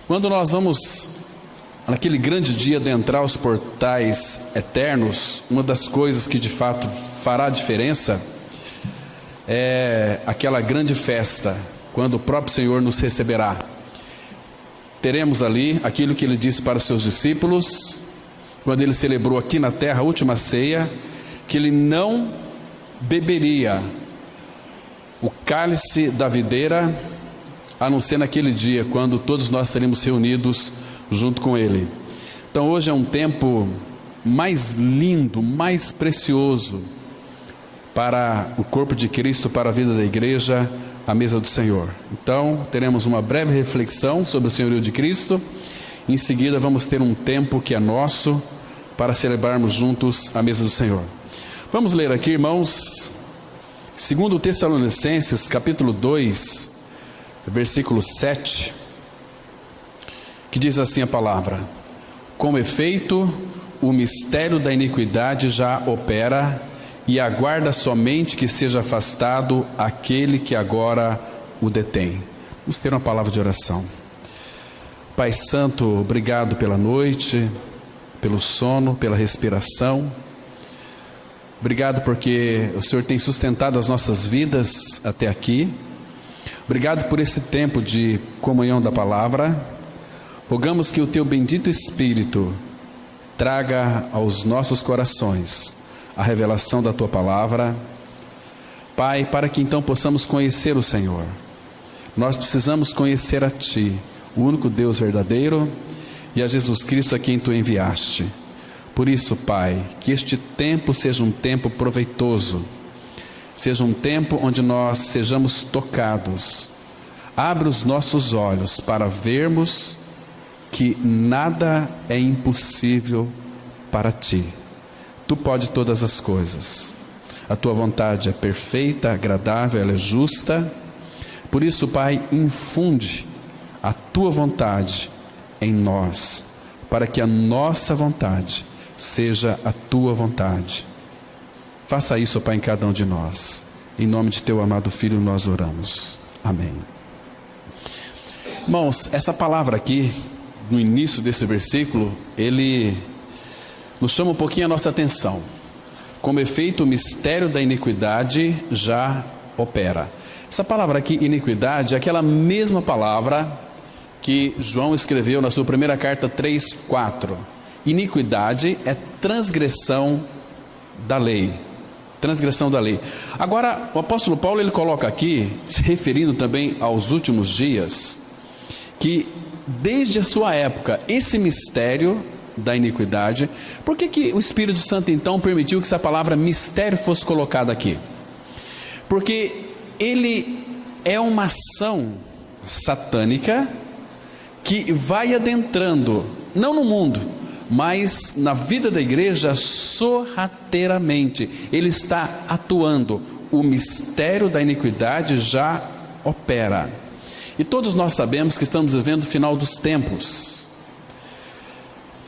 Quando nós vamos, naquele grande dia, adentrar os portais eternos, uma das coisas que de fato fará diferença é aquela grande festa, quando o próprio Senhor nos receberá. Teremos ali aquilo que Ele disse para os seus discípulos, quando Ele celebrou aqui na terra a última ceia, que Ele não beberia o cálice da videira, a não ser naquele dia, quando todos nós estaremos reunidos junto com Ele. Então hoje é um tempo mais lindo, mais precioso para o corpo de Cristo, para a vida da igreja, a mesa do Senhor. Então teremos uma breve reflexão sobre o senhorio de Cristo. Em seguida vamos ter um tempo que é nosso para celebrarmos juntos a mesa do Senhor. Vamos ler aqui, irmãos, 2 Tessalonicenses capítulo 2, versículo 7, que diz assim a palavra: com efeito, o mistério da iniquidade já opera, e aguarda somente que seja afastado aquele que agora o detém. Vamos ter uma palavra de oração. Pai Santo, obrigado pela noite, pelo sono, pela respiração. Obrigado porque o Senhor tem sustentado as nossas vidas até aqui. Obrigado por esse tempo de comunhão da palavra. Rogamos que o Teu bendito Espírito traga aos nossos corações a revelação da Tua palavra, Pai, para que então possamos conhecer o Senhor. Nós precisamos conhecer a Ti, o único Deus verdadeiro, e a Jesus Cristo a quem Tu enviaste. Por isso, Pai, que este tempo seja um tempo proveitoso, seja um tempo onde nós sejamos tocados. Abre os nossos olhos para vermos que nada é impossível para Ti. Tu pode todas as coisas. A Tua vontade é perfeita, agradável, ela é justa. Por isso, Pai, infunde a Tua vontade em nós, para que a nossa vontade seja a Tua vontade. Faça isso, Pai, em cada um de nós. Em nome de Teu amado Filho nós oramos. Amém. Irmãos, essa palavra aqui, no início desse versículo, ele nos chama um pouquinho a nossa atenção. Como efeito, o mistério da iniquidade já opera. Essa palavra aqui, iniquidade, é aquela mesma palavra que João escreveu na sua primeira carta 3:4. Iniquidade é transgressão da lei. Transgressão da lei. Agora, o apóstolo Paulo, ele coloca aqui, se referindo também aos últimos dias, que desde a sua época, esse mistério da iniquidade, por que o Espírito Santo então permitiu que essa palavra mistério fosse colocada aqui? Porque ele é uma ação satânica que vai adentrando, não no mundo, mas na vida da igreja sorrateiramente. Ele está atuando. O mistério da iniquidade já opera. E todos nós sabemos que estamos vivendo o final dos tempos.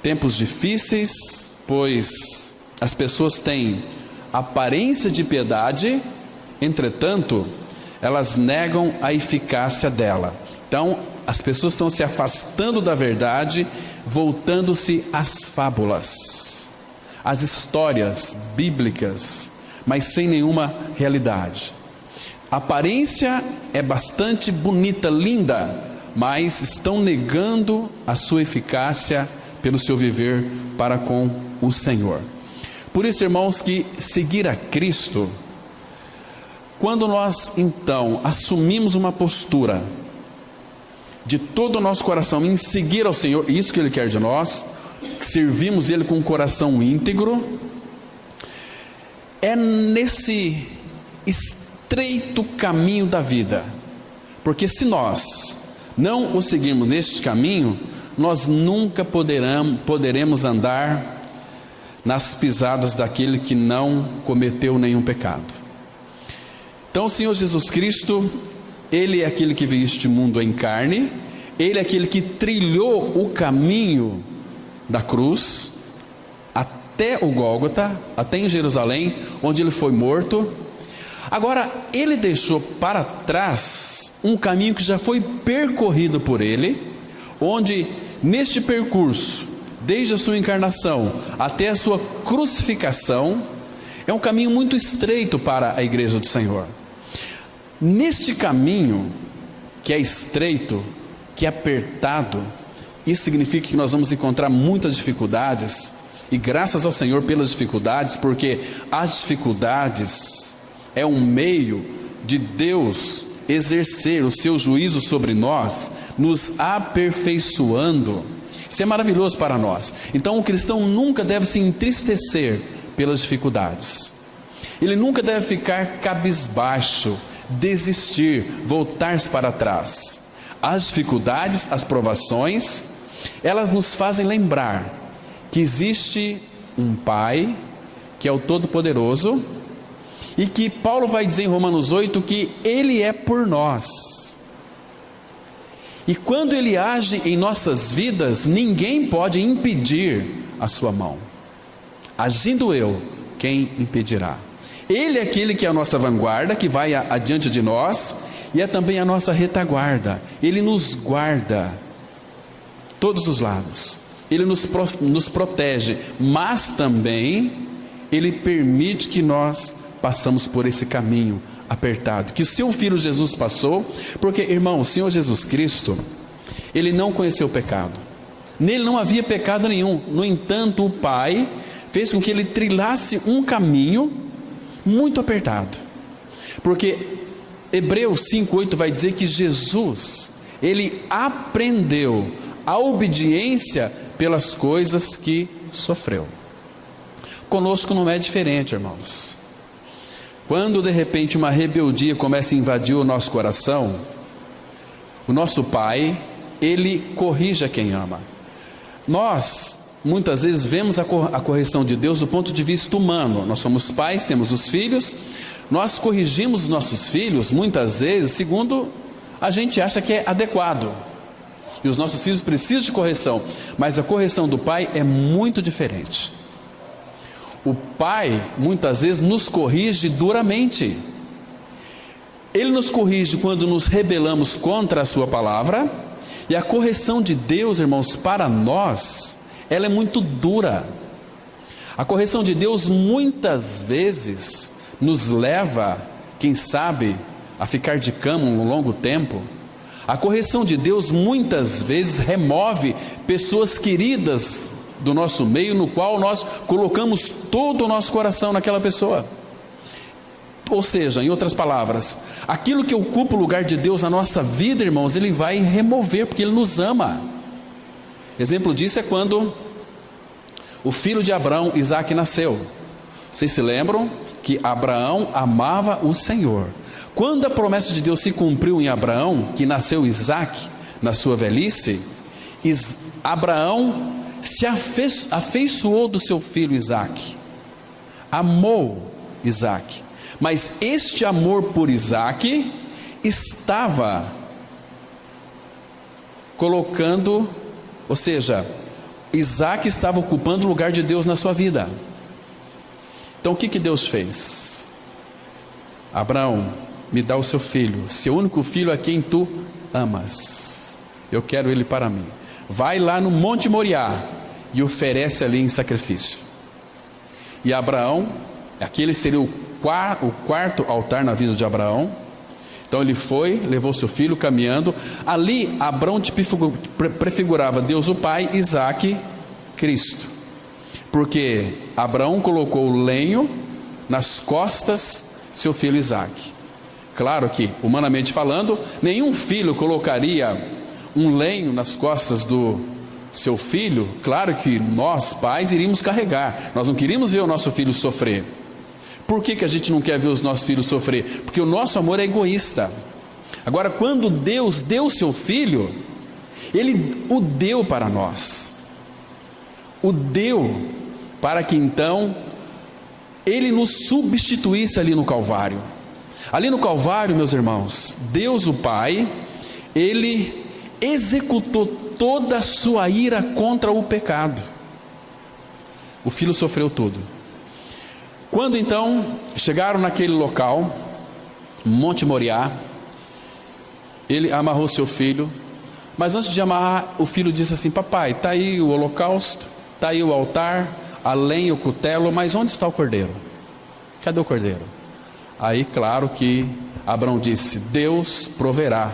Tempos difíceis, pois as pessoas têm aparência de piedade, entretanto, elas negam a eficácia dela. Então, as pessoas estão se afastando da verdade, voltando-se às fábulas, às histórias bíblicas, mas sem nenhuma realidade. A aparência é bastante bonita, linda, mas estão negando a sua eficácia pelo seu viver para com o Senhor. Por isso, irmãos, que seguir a Cristo, quando nós então assumimos uma postura de todo o nosso coração em seguir ao Senhor, isso que Ele quer de nós, que servimos Ele com um coração íntegro, é nesse estreito caminho da vida, porque se nós não o seguirmos neste caminho, nós nunca poderemos andar nas pisadas daquele que não cometeu nenhum pecado. Então o Senhor Jesus Cristo, Ele é aquele que veio este mundo em carne, Ele é aquele que trilhou o caminho da cruz até o Gólgota, até em Jerusalém, onde Ele foi morto. Agora, Ele deixou para trás um caminho que já foi percorrido por Ele, onde neste percurso, desde a sua encarnação até a sua crucificação, é um caminho muito estreito para a igreja do Senhor. Neste caminho, que é estreito, que é apertado, isso significa que nós vamos encontrar muitas dificuldades, e graças ao Senhor pelas dificuldades, porque as dificuldades é um meio de Deus exercer o seu juízo sobre nós, nos aperfeiçoando. Isso é maravilhoso para nós. Então o cristão nunca deve se entristecer pelas dificuldades, ele nunca deve ficar cabisbaixo, desistir, voltar-se para trás. As dificuldades, as provações, elas nos fazem lembrar que existe um Pai, que é o Todo-Poderoso, e que Paulo vai dizer em Romanos 8 que Ele é por nós. E quando Ele age em nossas vidas, ninguém pode impedir a sua mão. Agindo eu, quem impedirá? Ele é aquele que é a nossa vanguarda, que vai adiante de nós, e é também a nossa retaguarda. Ele nos guarda todos os lados, Ele nos protege, mas também Ele permite que nós passamos por esse caminho apertado, que o seu Filho Jesus passou, porque, irmão, o Senhor Jesus Cristo, Ele não conheceu o pecado, nele não havia pecado nenhum. No entanto, o Pai fez com que Ele trilhasse um caminho muito apertado, porque Hebreus 5:8 vai dizer que Jesus, Ele aprendeu a obediência pelas coisas que sofreu. Conosco não é diferente, irmãos. Quando de repente uma rebeldia começa a invadir o nosso coração, o nosso Pai, Ele corrige a quem ama. Nós muitas vezes vemos a correção de Deus do ponto de vista humano. Nós somos pais, temos os filhos, nós corrigimos os nossos filhos muitas vezes segundo a gente acha que é adequado, e os nossos filhos precisam de correção, mas a correção do Pai é muito diferente. O Pai muitas vezes nos corrige duramente. Ele nos corrige quando nos rebelamos contra a sua palavra, e a correção de Deus, irmãos, para nós, ela é muito dura. A correção de Deus muitas vezes nos leva, quem sabe, a ficar de cama um longo tempo. A correção de Deus muitas vezes remove pessoas queridas do nosso meio, no qual nós colocamos todo o nosso coração naquela pessoa. Ou seja, em outras palavras, aquilo que ocupa o lugar de Deus na nossa vida, irmãos, Ele vai remover, porque Ele nos ama. Exemplo disso é quando o filho de Abraão, Isaque, nasceu. Vocês se lembram que Abraão amava o Senhor. Quando a promessa de Deus se cumpriu em Abraão, que nasceu Isaque na sua velhice, Abraão se afeiçoou do seu filho Isaque, amou Isaque, mas este amor por Isaque estava colocando, ou seja, Isaque estava ocupando o lugar de Deus na sua vida. Então o que Deus fez? Abraão, me dá o seu filho, seu único filho a quem tu amas, eu quero ele para mim. Vai lá no Monte Moriá e oferece ali em sacrifício. E Abraão, aquele seria o quarto altar na vida de Abraão. Então ele foi, levou seu filho caminhando. Ali Abraão prefigurava Deus o Pai, Isaque, Cristo, porque Abraão colocou o lenho nas costas do seu filho Isaque. Claro que, humanamente falando, nenhum filho colocaria um lenho nas costas do seu filho. Claro que nós, pais, iríamos carregar. Nós não queríamos ver o nosso filho sofrer. Por que a gente não quer ver os nossos filhos sofrer? Porque o nosso amor é egoísta. Agora, quando Deus deu o seu filho, Ele o deu para nós. O deu para que então Ele nos substituísse ali no Calvário. Ali no Calvário, meus irmãos, Deus o Pai, Ele executou toda a sua ira contra o pecado. O Filho sofreu tudo. Quando então chegaram naquele local, Monte Moriá, Ele amarrou seu filho, Mas antes de amarrar, o filho disse assim: papai, está aí o holocausto, está aí o altar, a lenha, o cutelo, mas onde está o cordeiro? Cadê o cordeiro? Aí claro que Abraão disse: Deus proverá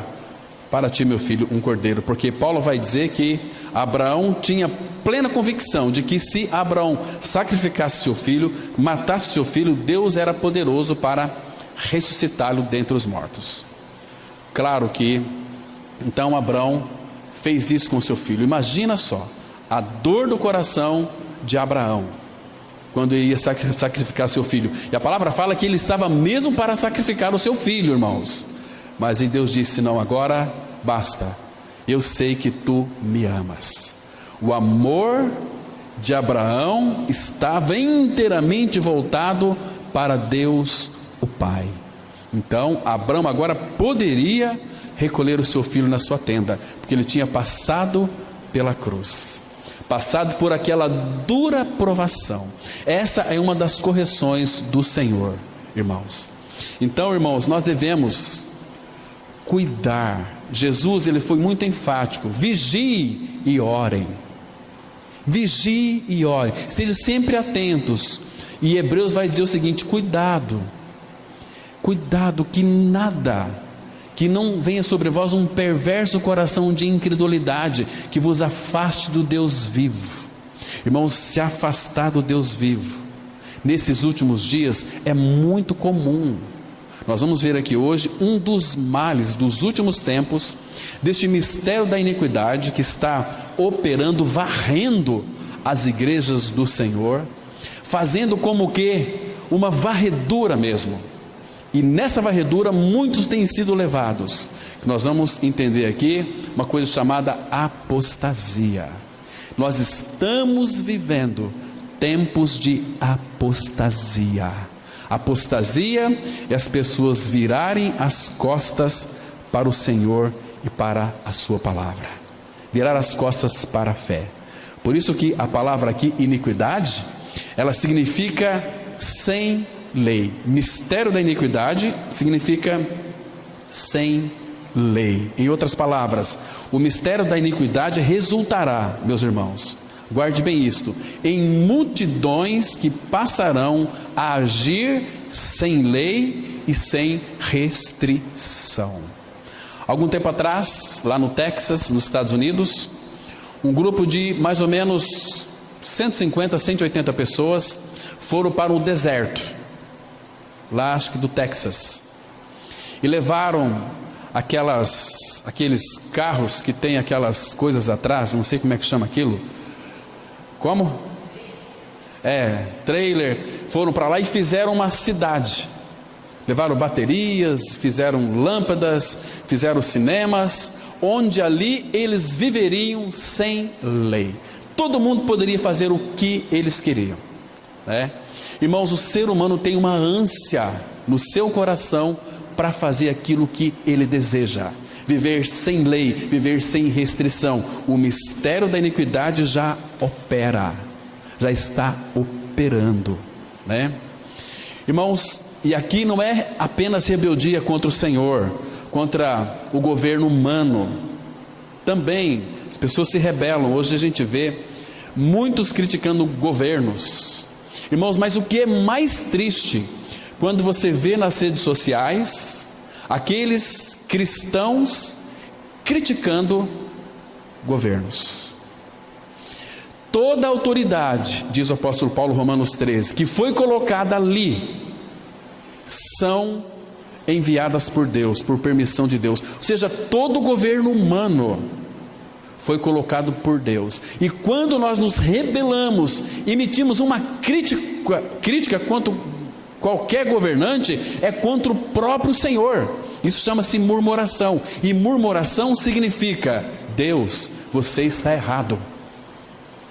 para ti, meu filho, um cordeiro. Porque Paulo vai dizer que Abraão tinha plena convicção de que se Abraão sacrificasse seu filho, matasse seu filho, Deus era poderoso para ressuscitá-lo dentre os mortos. Claro que então Abraão fez isso com seu filho. Imagina só a dor do coração de Abraão quando ele ia sacrificar seu filho. E a palavra fala que ele estava mesmo para sacrificar o seu filho, irmãos. Mas Deus disse: não, agora basta, eu sei que tu me amas. O amor de Abraão estava inteiramente voltado para Deus o Pai. Então Abraão agora poderia recolher o seu filho na sua tenda, porque ele tinha passado pela cruz, passado por aquela dura provação. Essa é uma das correções do Senhor, irmãos. Então, irmãos, nós devemos cuidar. Jesus, ele foi muito enfático: vigie e orem. Vigie e orem, estejam sempre atentos. E Hebreus vai dizer o seguinte: cuidado que nada, que não venha sobre vós um perverso coração de incredulidade, que vos afaste do Deus vivo. Irmãos, se afastar do Deus vivo nesses últimos dias é muito comum. Nós vamos ver aqui hoje um dos males dos últimos tempos, deste mistério da iniquidade que está operando, varrendo as igrejas do Senhor, fazendo como que uma varredura mesmo. E nessa varredura muitos têm sido levados. Nós vamos entender aqui uma coisa chamada apostasia. Nós estamos vivendo tempos de apostasia. Apostasia é as pessoas virarem as costas para o Senhor e para a sua palavra, virar as costas para a fé. Por isso que a palavra aqui, iniquidade, ela significa sem lei. Mistério da iniquidade significa sem lei. Em outras palavras, o mistério da iniquidade resultará, meus irmãos, guarde bem isto, em multidões que passarão a agir sem lei e sem restrição. Algum tempo atrás, lá no Texas, nos Estados Unidos, um grupo de mais ou menos 150, 180 pessoas foram para um deserto, lá acho que do Texas, e levaram aqueles carros que tem aquelas coisas atrás, não sei como é que chama aquilo. Como? Trailer. Foram para lá e fizeram uma cidade. Levaram baterias, fizeram lâmpadas, fizeram cinemas, onde ali eles viveriam sem lei. Todo mundo poderia fazer o que eles queriam, né? Irmãos, o ser humano tem uma ânsia no seu coração para fazer aquilo que ele deseja, viver sem lei, viver sem restrição. O mistério da iniquidade já opera, já está operando, né? Irmãos, e aqui não é apenas rebeldia contra o Senhor, contra o governo humano. Também as pessoas se rebelam. Hoje a gente vê muitos criticando governos. Irmãos, mas o que é mais triste, quando você vê nas redes sociais aqueles cristãos criticando governos. Toda a autoridade, diz o apóstolo Paulo, Romanos 13, que foi colocada ali, são enviadas por Deus, por permissão de Deus. Ou seja, todo o governo humano foi colocado por Deus. E quando nós nos rebelamos, emitimos uma crítica contra qualquer governante, é contra o próprio Senhor. Isso chama-se murmuração. E murmuração significa: Deus, você está errado,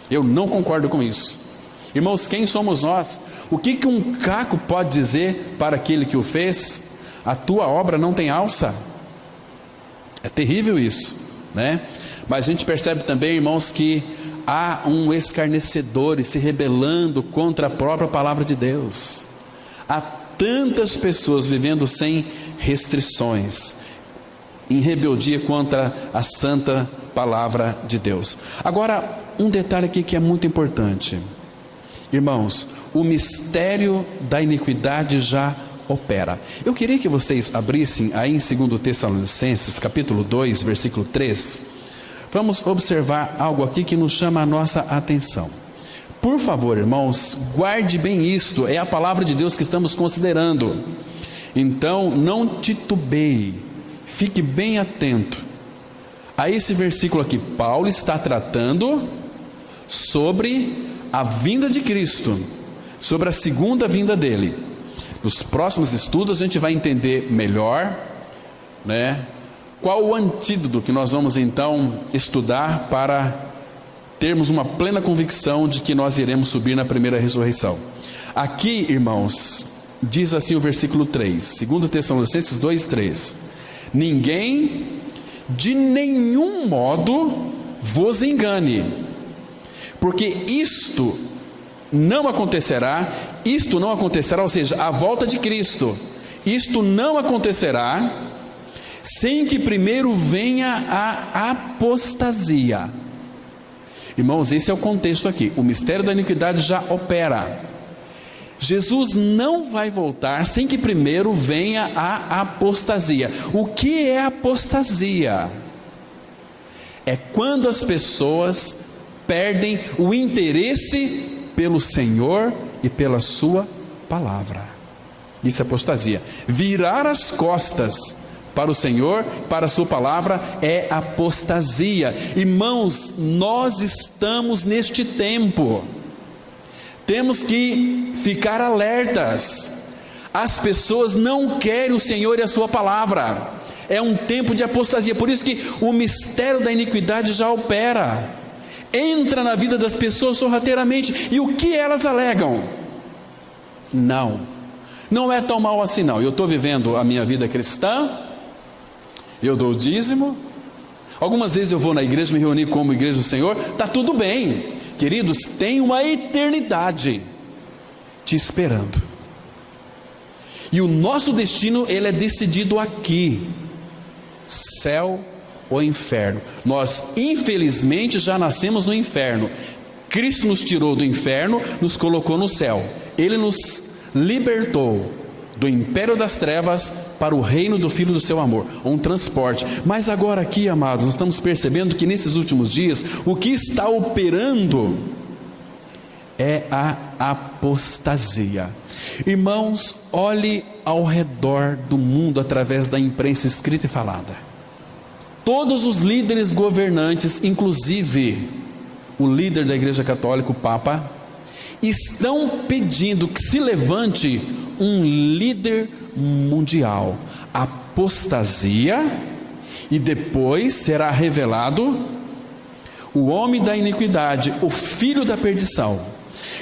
eu não concordo com isso. Irmãos, quem somos nós? O que um caco pode dizer para aquele que o fez? A tua obra não tem alça. É terrível isso, né? Mas a gente percebe também, irmãos, que há um escarnecedor se rebelando contra a própria palavra de Deus. Há tantas pessoas vivendo sem restrições. em rebeldia contra a santa palavra de Deus. Agora, um detalhe aqui que é muito importante. Irmãos, o mistério da iniquidade já opera. Eu queria que vocês abrissem aí em 2 Tessalonicenses, capítulo 2, versículo 3. Vamos observar algo aqui que nos chama a nossa atenção. Por favor, irmãos, guarde bem isto, é a palavra de Deus que estamos considerando. Então, não titubeie, fique bem atento a esse versículo aqui. Paulo está tratando sobre a vinda de Cristo, sobre a segunda vinda dele. Nos próximos estudos a gente vai entender melhor, né, qual o antídoto que nós vamos então estudar para termos uma plena convicção de que nós iremos subir na primeira ressurreição. Aqui, irmãos, diz assim o versículo 3, 2 Tessalonicenses 2:3: ninguém de nenhum modo vos engane, porque isto não acontecerá, ou seja, a volta de Cristo, isto não acontecerá sem que primeiro venha a apostasia. Irmãos, esse é o contexto aqui. O mistério da iniquidade já opera. Jesus não vai voltar sem que primeiro venha a apostasia. O que é apostasia? É quando as pessoas perdem o interesse pelo Senhor e pela sua palavra. Isso é apostasia. Virar as costas para o Senhor, para a sua palavra, é apostasia. Irmãos, nós estamos neste tempo. Temos que ficar alertas. As pessoas não querem o Senhor e a sua palavra. É um tempo de apostasia. Por isso que o mistério da iniquidade já opera. Entra na vida das pessoas sorrateiramente. E o que elas alegam? Não é tão mal assim não. Eu estou vivendo a minha vida cristã, eu dou o dízimo, algumas vezes eu vou na igreja, me reunir como igreja do Senhor, está tudo bem. Queridos, tem uma eternidade te esperando. E o nosso destino, ele é decidido aqui. Céu ou inferno. Nós, infelizmente, já nascemos no inferno. Cristo nos tirou do inferno, nos colocou no céu. Ele nos libertou do império das trevas para o reino do Filho do seu amor, um transporte. Mas agora aqui, amados, nós estamos percebendo que nesses últimos dias, o que está operando é a apostasia. Irmãos, olhe ao redor do mundo através da imprensa escrita e falada. Todos os líderes governantes, inclusive o líder da Igreja Católica, o Papa, estão pedindo que se levante um líder mundial. Apostasia, e depois será revelado o homem da iniquidade, o filho da perdição.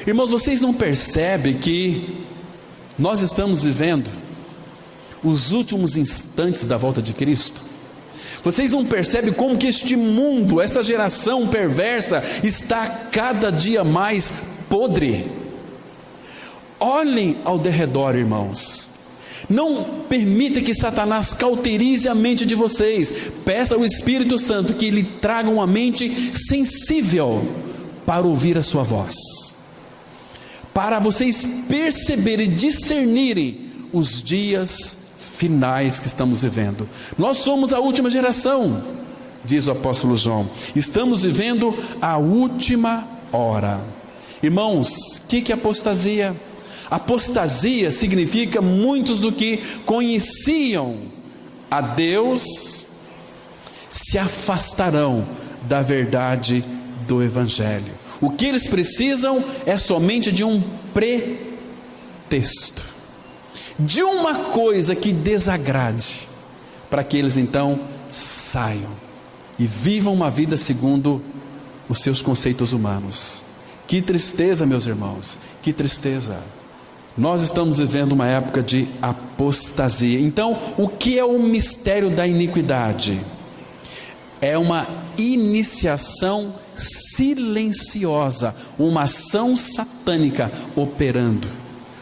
Irmãos, vocês não percebem que nós estamos vivendo os últimos instantes da volta de Cristo? Vocês não percebem como que este mundo, essa geração perversa, está cada dia mais podre? Olhem ao derredor, irmãos. Não permita que Satanás cauterize a mente de vocês. Peça ao Espírito Santo que lhe traga uma mente sensível para ouvir a sua voz, para vocês perceberem e discernirem os dias finais que estamos vivendo. Nós somos a última geração, diz o apóstolo João. Estamos vivendo a última hora. Irmãos, o que é apostasia? Apostasia significa muitos do que conheciam a Deus se afastarão da verdade do Evangelho. O que eles precisam é somente de um pretexto, de uma coisa que desagrade, para que eles então saiam e vivam uma vida segundo os seus conceitos humanos. Que tristeza, meus irmãos, que tristeza. Nós estamos vivendo uma época de apostasia. Então, o que é o mistério da iniquidade? É uma iniciação silenciosa, uma ação satânica operando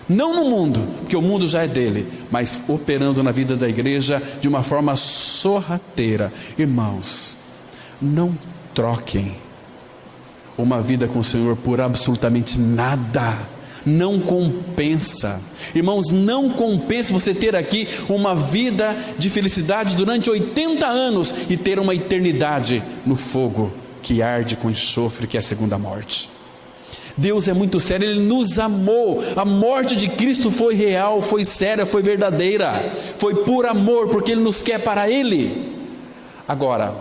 Não no mundo, porque o mundo já é dele, mas operando na vida da igreja de uma forma sorrateira. Irmãos, não troquem uma vida com o Senhor por absolutamente nada. Não compensa. Irmãos, não compensa você ter aqui uma vida de felicidade durante 80 anos e ter uma eternidade no fogo que arde com enxofre, que é a segunda morte. Deus é muito sério, Ele nos amou. A morte de Cristo foi real, foi séria, foi verdadeira, foi por amor, porque Ele nos quer para Ele. Agora,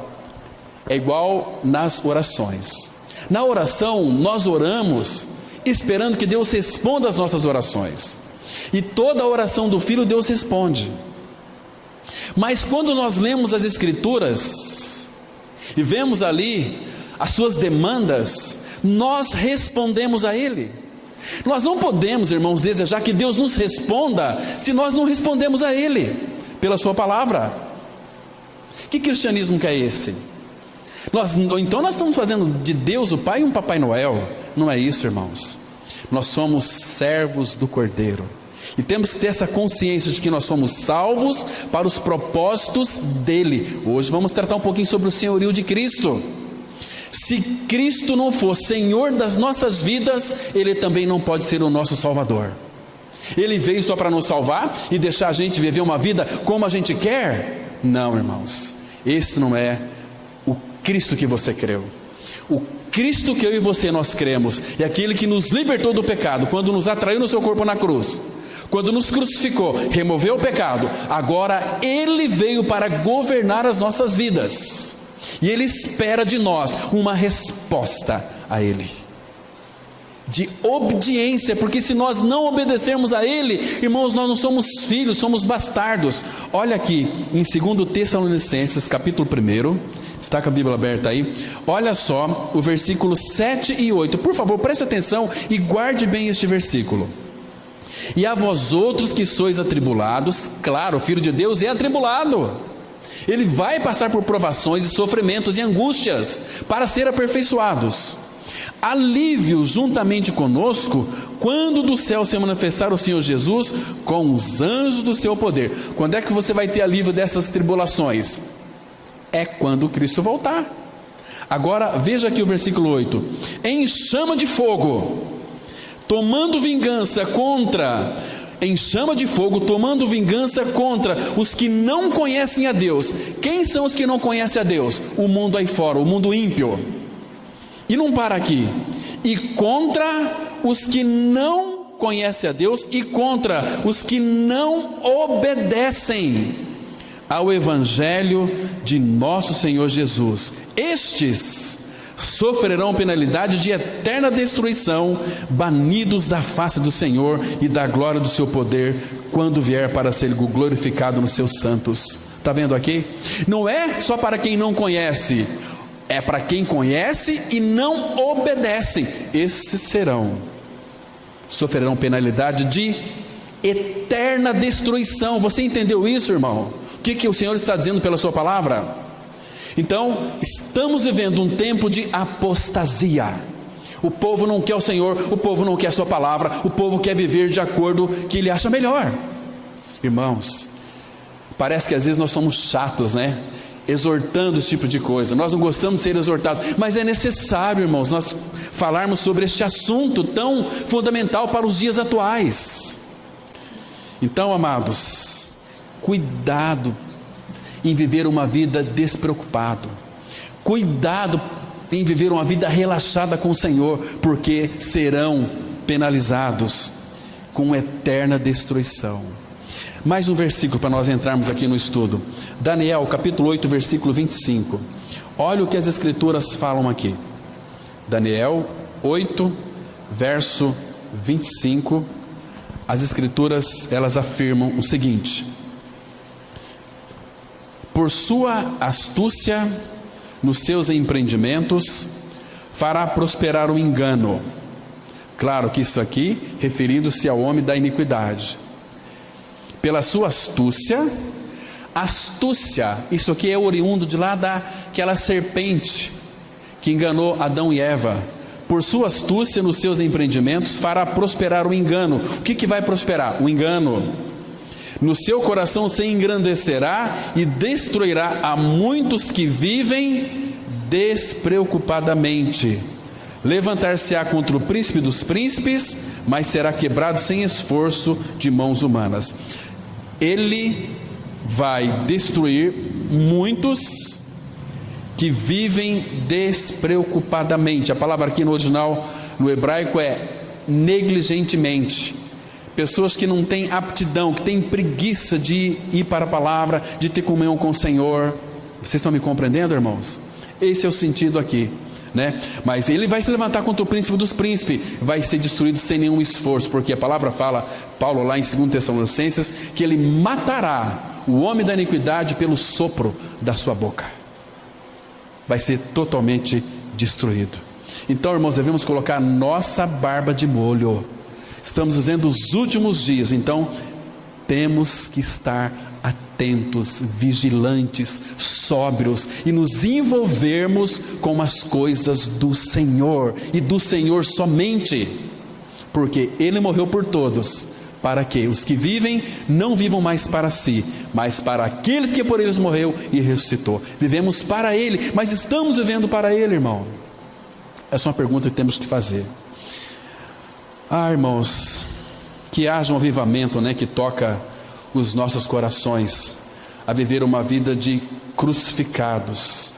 é igual nas orações. Na oração, nós oramos esperando que Deus responda às nossas orações, e toda a oração do Filho Deus responde. Mas quando nós lemos as Escrituras e vemos ali as suas demandas, nós respondemos a Ele. Nós não podemos, irmãos, desejar que Deus nos responda se nós não respondemos a Ele pela sua palavra. Que cristianismo que é esse? Então nós estamos fazendo de Deus o Pai um Papai Noel? Não é isso, irmãos. Nós somos servos do Cordeiro, e temos que ter essa consciência de que nós somos salvos para os propósitos dele. Hoje vamos tratar um pouquinho sobre o senhorio de Cristo. Se Cristo não for Senhor das nossas vidas, Ele também não pode ser o nosso Salvador. Ele veio só para nos salvar e deixar a gente viver uma vida como a gente quer? Não, irmãos, esse não é o Cristo que você creu. O Cristo que eu e você nós cremos é aquele que nos libertou do pecado, quando nos atraiu no seu corpo na cruz, quando nos crucificou, removeu o pecado. Agora Ele veio para governar as nossas vidas, e Ele espera de nós uma resposta a Ele, de obediência, porque se nós não obedecermos a Ele, irmãos, nós não somos filhos, somos bastardos. Olha aqui em 2 Tessalonicenses capítulo 1, está com a Bíblia aberta aí, olha só o versículo 7 e 8, por favor preste atenção e guarde bem este versículo. E a vós outros que sois atribulados, claro, o Filho de Deus é atribulado, ele vai passar por provações e sofrimentos e angústias para ser aperfeiçoados. Alívio juntamente conosco, quando do céu se manifestar o Senhor Jesus com os anjos do seu poder. Quando é que você vai ter alívio dessas tribulações? É quando Cristo voltar. Agora veja aqui o versículo 8: em chama de fogo, tomando vingança contra os que não conhecem a Deus. Quem são os que não conhecem a Deus? O mundo aí fora, o mundo ímpio. E não para aqui. E contra os que não conhecem a Deus, e contra os que não obedecem ao Evangelho de nosso Senhor Jesus. Estes sofrerão penalidade de eterna destruição, banidos da face do Senhor e da glória do seu poder, quando vier para ser glorificado nos seus santos. Está vendo aqui? Não é só para quem não conhece, é para quem conhece e não obedece. Esses sofrerão penalidade de eterna destruição. Você entendeu isso, irmão? O que o Senhor está dizendo pela sua palavra? Então, estamos vivendo um tempo de apostasia. O povo não quer o Senhor, o povo não quer a sua palavra, o povo quer viver de acordo com o que ele acha melhor. Irmãos, parece que às vezes nós somos chatos, né? Exortando esse tipo de coisa. Nós não gostamos de ser exortados, mas é necessário, irmãos, nós falarmos sobre este assunto tão fundamental para os dias atuais. Então, amados, cuidado em viver uma vida despreocupado, cuidado em viver uma vida relaxada com o Senhor, porque serão penalizados com eterna destruição. Mais um versículo para nós entrarmos aqui no estudo. Daniel capítulo 8, versículo 25. Olha o que as Escrituras falam aqui. Daniel 8, verso 25. As Escrituras, elas afirmam o seguinte: por sua astúcia nos seus empreendimentos fará prosperar o engano. Claro que isso aqui referindo-se ao homem da iniquidade. Pela sua astúcia, isso aqui é oriundo de lá daquela serpente que enganou Adão e Eva. por sua astúcia nos seus empreendimentos, fará prosperar o engano. O que vai prosperar? O engano. No seu coração se engrandecerá e destruirá a muitos que vivem despreocupadamente. Levantar-se-á contra o príncipe dos príncipes, mas será quebrado sem esforço de mãos humanas. Ele vai destruir muitos que vivem despreocupadamente. A palavra aqui no original, no hebraico, é negligentemente. Pessoas que não têm aptidão, que têm preguiça de ir para a palavra, de ter comunhão com o Senhor. Vocês estão me compreendendo, irmãos? Esse é o sentido aqui, né? Mas ele vai se levantar contra o príncipe dos príncipes, vai ser destruído sem nenhum esforço, porque a palavra fala, Paulo lá em 2 Tessalonicenses, que ele matará o homem da iniquidade pelo sopro da sua boca. Vai ser totalmente destruído. Então, irmãos, devemos colocar nossa barba de molho. Estamos vivendo os últimos dias, então temos que estar atentos, vigilantes, sóbrios e nos envolvermos com as coisas do Senhor e do Senhor somente, porque Ele morreu por todos, para que os que vivem não vivam mais para si, mas para aqueles que por eles morreu e ressuscitou. Vivemos para Ele, mas estamos vivendo para Ele, irmão? Essa é uma pergunta que temos que fazer. Irmãos, que haja um avivamento, né, que toca os nossos corações a viver uma vida de crucificados,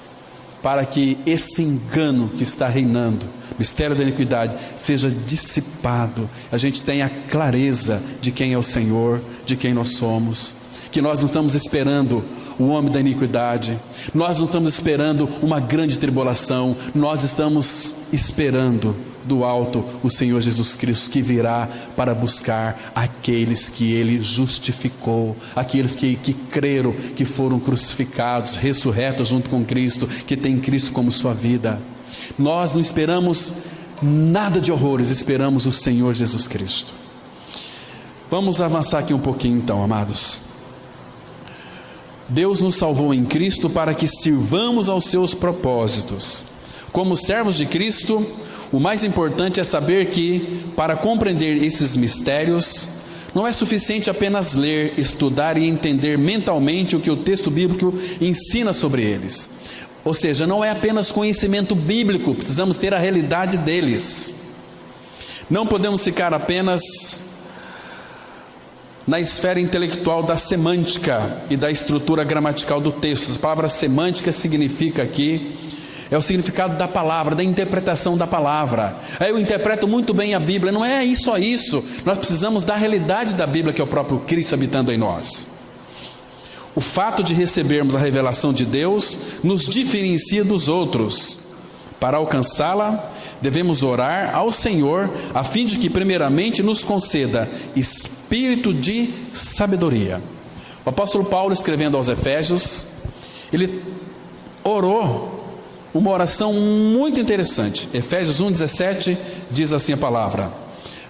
para que esse engano que está reinando, mistério da iniquidade, seja dissipado, a gente tenha clareza de quem é o Senhor, de quem nós somos, que nós não estamos esperando o homem da iniquidade, nós não estamos esperando uma grande tribulação, nós estamos esperando do alto o Senhor Jesus Cristo, que virá para buscar aqueles que Ele justificou, aqueles que creram, que foram crucificados, ressurretos junto com Cristo, que tem Cristo como sua vida. Nós não esperamos nada de horrores, esperamos o Senhor Jesus Cristo. Vamos avançar aqui um pouquinho então, amados. Deus nos salvou em Cristo para que sirvamos aos seus propósitos. Como servos de Cristo, o mais importante é saber que, para compreender esses mistérios, não é suficiente apenas ler, estudar e entender mentalmente o que o texto bíblico ensina sobre eles. Ou seja, não é apenas conhecimento bíblico, precisamos ter a realidade deles. Não podemos ficar apenas na esfera intelectual da semântica e da estrutura gramatical do texto. A palavra semântica significa aqui, é o significado da palavra, da interpretação da palavra. Eu interpreto muito bem a Bíblia. Não é só isso. Nós precisamos da realidade da Bíblia, que é o próprio Cristo habitando em nós. O fato de recebermos a revelação de Deus nos diferencia dos outros. Para alcançá-la, devemos orar ao Senhor, a fim de que primeiramente nos conceda espírito de sabedoria. O apóstolo Paulo, escrevendo aos Efésios, ele orou uma oração muito interessante. Efésios 1,17 diz assim a palavra: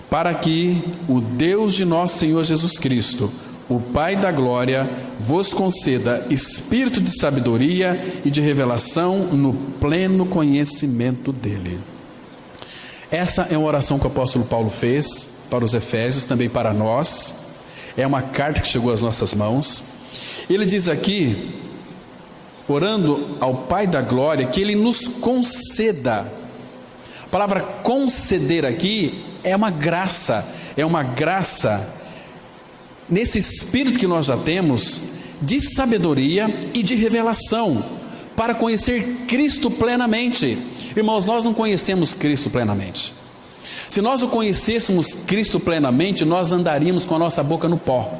para que o Deus de nosso Senhor Jesus Cristo, o Pai da glória, vos conceda espírito de sabedoria e de revelação no pleno conhecimento dele. Essa é uma oração que o apóstolo Paulo fez para os Efésios, também para nós. É uma carta que chegou às nossas mãos. Ele diz aqui, orando ao Pai da glória, que Ele nos conceda. A palavra conceder aqui é uma graça nesse espírito que nós já temos, de sabedoria e de revelação, para conhecer Cristo plenamente. Irmãos, nós não conhecemos Cristo plenamente. Se nós o conhecêssemos Cristo plenamente, nós andaríamos com a nossa boca no pó.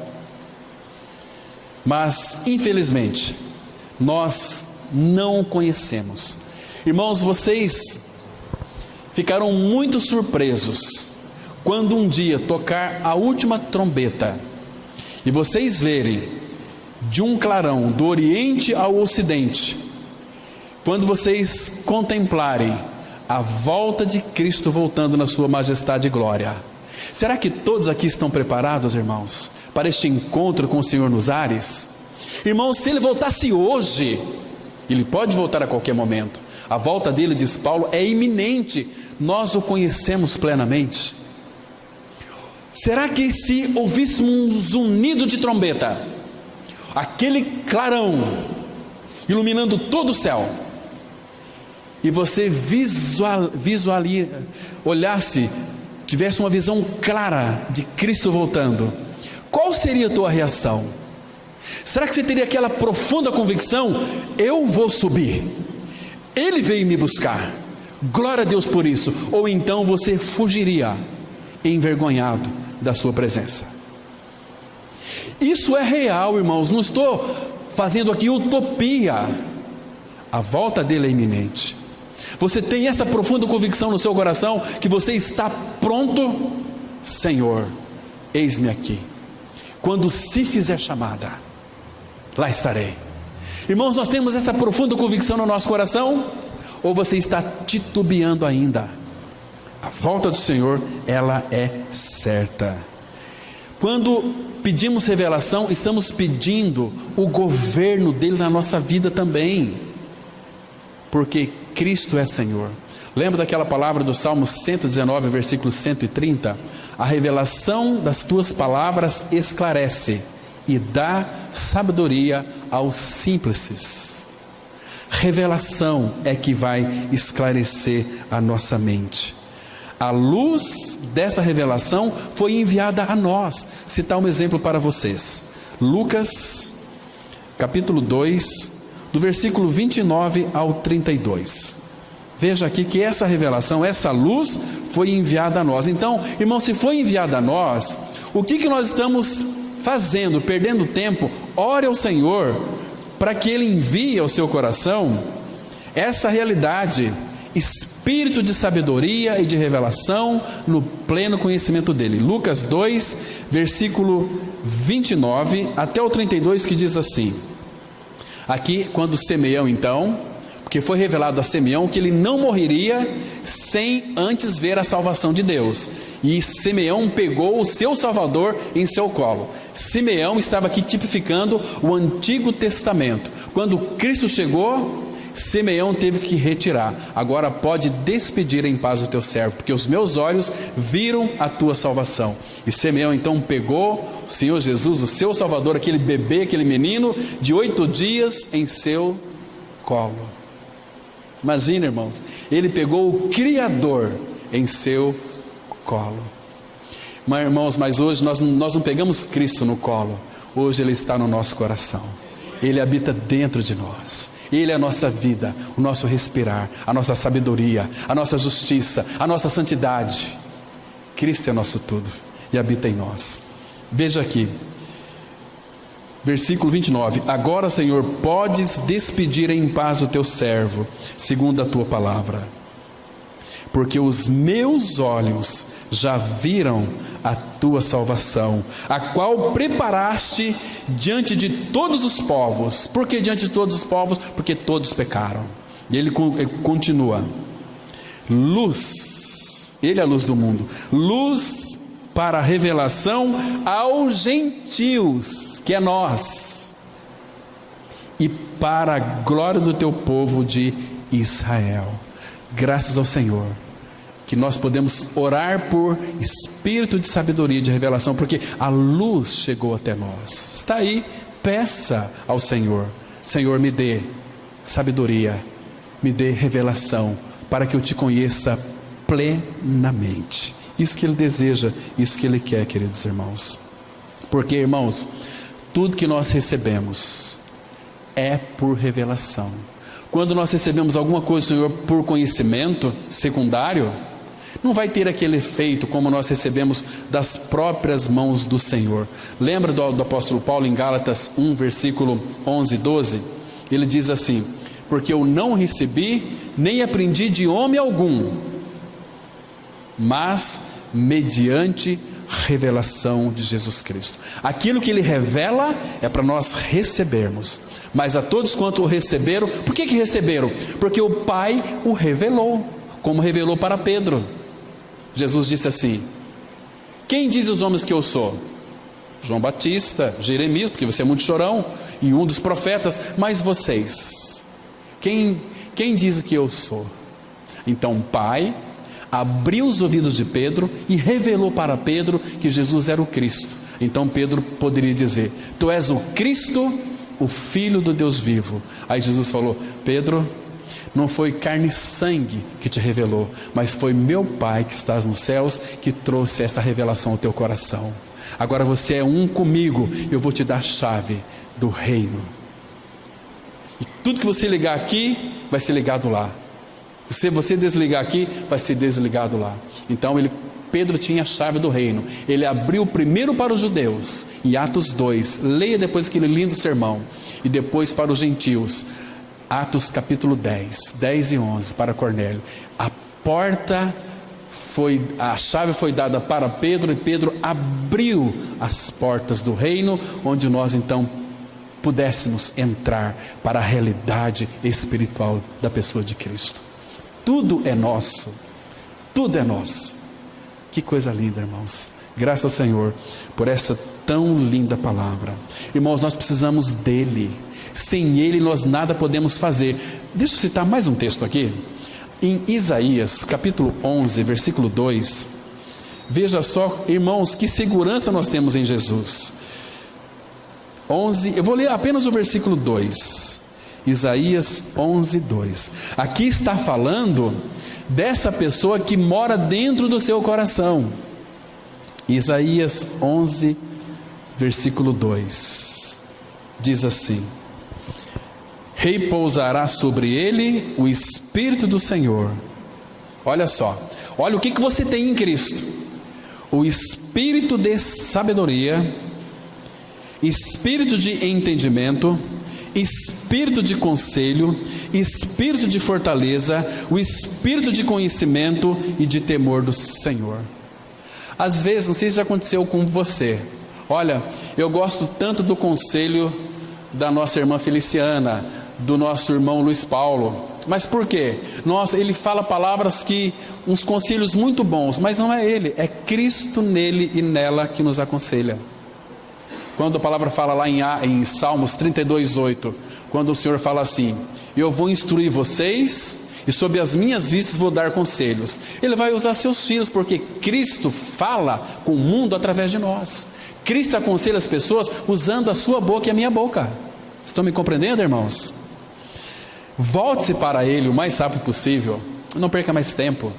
Mas, infelizmente, nós não o conhecemos. Irmãos, vocês ficarão muito surpresos quando um dia tocar a última trombeta e vocês verem de um clarão do Oriente ao Ocidente, quando vocês contemplarem a volta de Cristo voltando na sua majestade e glória. Será que todos aqui estão preparados, irmãos, para este encontro com o Senhor nos ares? Irmãos, se Ele voltasse hoje, Ele pode voltar a qualquer momento, A volta dele, diz Paulo, é iminente. Nós o conhecemos plenamente. Será que se ouvíssemos um zunido de trombeta, aquele clarão iluminando todo o céu, e você olhasse, tivesse uma visão clara de Cristo voltando, qual seria a tua reação? Será que você teria aquela profunda convicção: eu vou subir, Ele veio me buscar, glória a Deus por isso? Ou então você fugiria envergonhado da sua presença? Isso é real, irmãos, não estou fazendo aqui utopia. A volta dele é iminente. Você tem essa profunda convicção no seu coração que você está pronto? Senhor, eis-me aqui, quando se fizer chamada, lá estarei. Irmãos, nós temos essa profunda convicção no nosso coração? Ou você está titubeando ainda? A volta do Senhor, ela é certa. Quando pedimos revelação, estamos pedindo o governo dele na nossa vida também, porque Cristo é Senhor. Lembra daquela palavra do Salmo 119, versículo 130? A revelação das tuas palavras esclarece e dá sabedoria aos simples. Revelação é que vai esclarecer a nossa mente. A luz desta revelação foi enviada a nós. Citar um exemplo para vocês. Lucas, capítulo 2, do versículo 29 ao 32. Veja aqui que essa revelação, essa luz foi enviada a nós. Então, irmão, se foi enviada a nós, o que nós estamos fazendo? Perdendo tempo? Ore ao Senhor para que Ele envie ao seu coração essa realidade, espírito de sabedoria e de revelação no pleno conhecimento dele. Lucas 2, versículo 29 até o 32, que diz assim: aqui, quando Simeão então, porque foi revelado a Simeão que ele não morreria sem antes ver a salvação de Deus, e Simeão pegou o seu Salvador em seu colo. Simeão estava aqui tipificando o Antigo Testamento. Quando Cristo chegou, Simeão teve que retirar. Agora pode despedir em paz o teu servo, porque os meus olhos viram a tua salvação. E Simeão então pegou o Senhor Jesus, o seu Salvador, aquele bebê, aquele menino de 8 dias em seu colo. Imagina, irmãos, ele pegou o Criador em seu colo. Mas, irmãos, mas hoje nós não pegamos Cristo no colo. Hoje Ele está no nosso coração. Ele habita dentro de nós. Ele é a nossa vida, o nosso respirar, a nossa sabedoria, a nossa justiça, a nossa santidade. Cristo é nosso tudo e habita em nós. Veja aqui, versículo 29. Agora, Senhor, podes despedir em paz o teu servo, segundo a tua palavra, porque os meus olhos já viram a tua salvação, a qual preparaste diante de todos os povos. Por que diante de todos os povos? Porque todos pecaram. E ele continua: luz, ele é a luz do mundo, luz para a revelação aos gentios, que é nós, e para a glória do teu povo de Israel. Graças ao Senhor que nós podemos orar por espírito de sabedoria e de revelação, porque a luz chegou até nós. Está aí, peça ao Senhor: Senhor, me dê sabedoria, me dê revelação, para que eu te conheça plenamente. Isso que Ele deseja, isso que Ele quer, queridos irmãos. Porque, irmãos, tudo que nós recebemos é por revelação. Quando nós recebemos alguma coisa do Senhor por conhecimento secundário, não vai ter aquele efeito como nós recebemos das próprias mãos do Senhor. Lembra do apóstolo Paulo em Gálatas 1, versículo 11 e 12? Ele diz assim: porque eu não recebi, nem aprendi de homem algum, mas mediante revelação de Jesus Cristo. Aquilo que Ele revela é para nós recebermos. Mas a todos quanto o receberam, por que receberam? Porque o Pai o revelou, como revelou para Pedro. Jesus disse assim: quem diz os homens que eu sou? João Batista, Jeremias, porque você é muito chorão, e um dos profetas. Mas vocês, quem quem diz que eu sou? Então o Pai abriu os ouvidos de Pedro e revelou para Pedro que Jesus era o Cristo. Então Pedro poderia dizer: tu és o Cristo, o Filho do Deus vivo. Aí Jesus falou: Pedro, não foi carne e sangue que te revelou, mas foi meu Pai que estás nos céus que trouxe essa revelação ao teu coração. Agora você é um comigo, eu vou te dar a chave do reino. E tudo que você ligar aqui vai ser ligado lá. Se você desligar aqui, vai ser desligado lá. Então Pedro tinha a chave do reino. Ele abriu primeiro para os judeus, em Atos 2, leia depois aquele lindo sermão, e depois para os gentios, Atos capítulo 10 e 11, para Cornélio. A chave foi dada para Pedro, e Pedro abriu as portas do reino, onde nós então pudéssemos entrar para a realidade espiritual da pessoa de Cristo. Tudo é nosso, tudo é nosso. Que coisa linda, irmãos. Graças ao Senhor por essa tão linda palavra. Irmãos, nós precisamos dele. Sem ele nós nada podemos fazer. Deixa eu citar mais um texto aqui. Em Isaías capítulo 11, versículo 2. Veja só, irmãos, que segurança nós temos em Jesus. 11, eu vou ler apenas o versículo 2. Isaías 11, 2. Aqui está falando dessa pessoa que mora dentro do seu coração. Isaías 11, versículo 2. Diz assim: repousará sobre ele o Espírito do Senhor. Olha só, olha o que você tem em Cristo: o Espírito de sabedoria, Espírito de entendimento, Espírito de conselho, Espírito de fortaleza, o Espírito de conhecimento e de temor do Senhor. Às vezes, não sei se já aconteceu com você, olha, eu gosto tanto do conselho da nossa irmã Feliciana, do nosso irmão Luiz Paulo, mas por quê? Ele fala palavras uns conselhos muito bons, mas não é ele, é Cristo nele e nela que nos aconselha. Quando a palavra fala lá em Salmos 32, 8, quando o Senhor fala assim: eu vou instruir vocês e sob as minhas vistas vou dar conselhos. Ele vai usar seus filhos, porque Cristo fala com o mundo através de nós. Cristo aconselha as pessoas usando a sua boca e a minha boca. Estão me compreendendo, irmãos? Volte-se para Ele o mais rápido possível. Não perca mais tempo.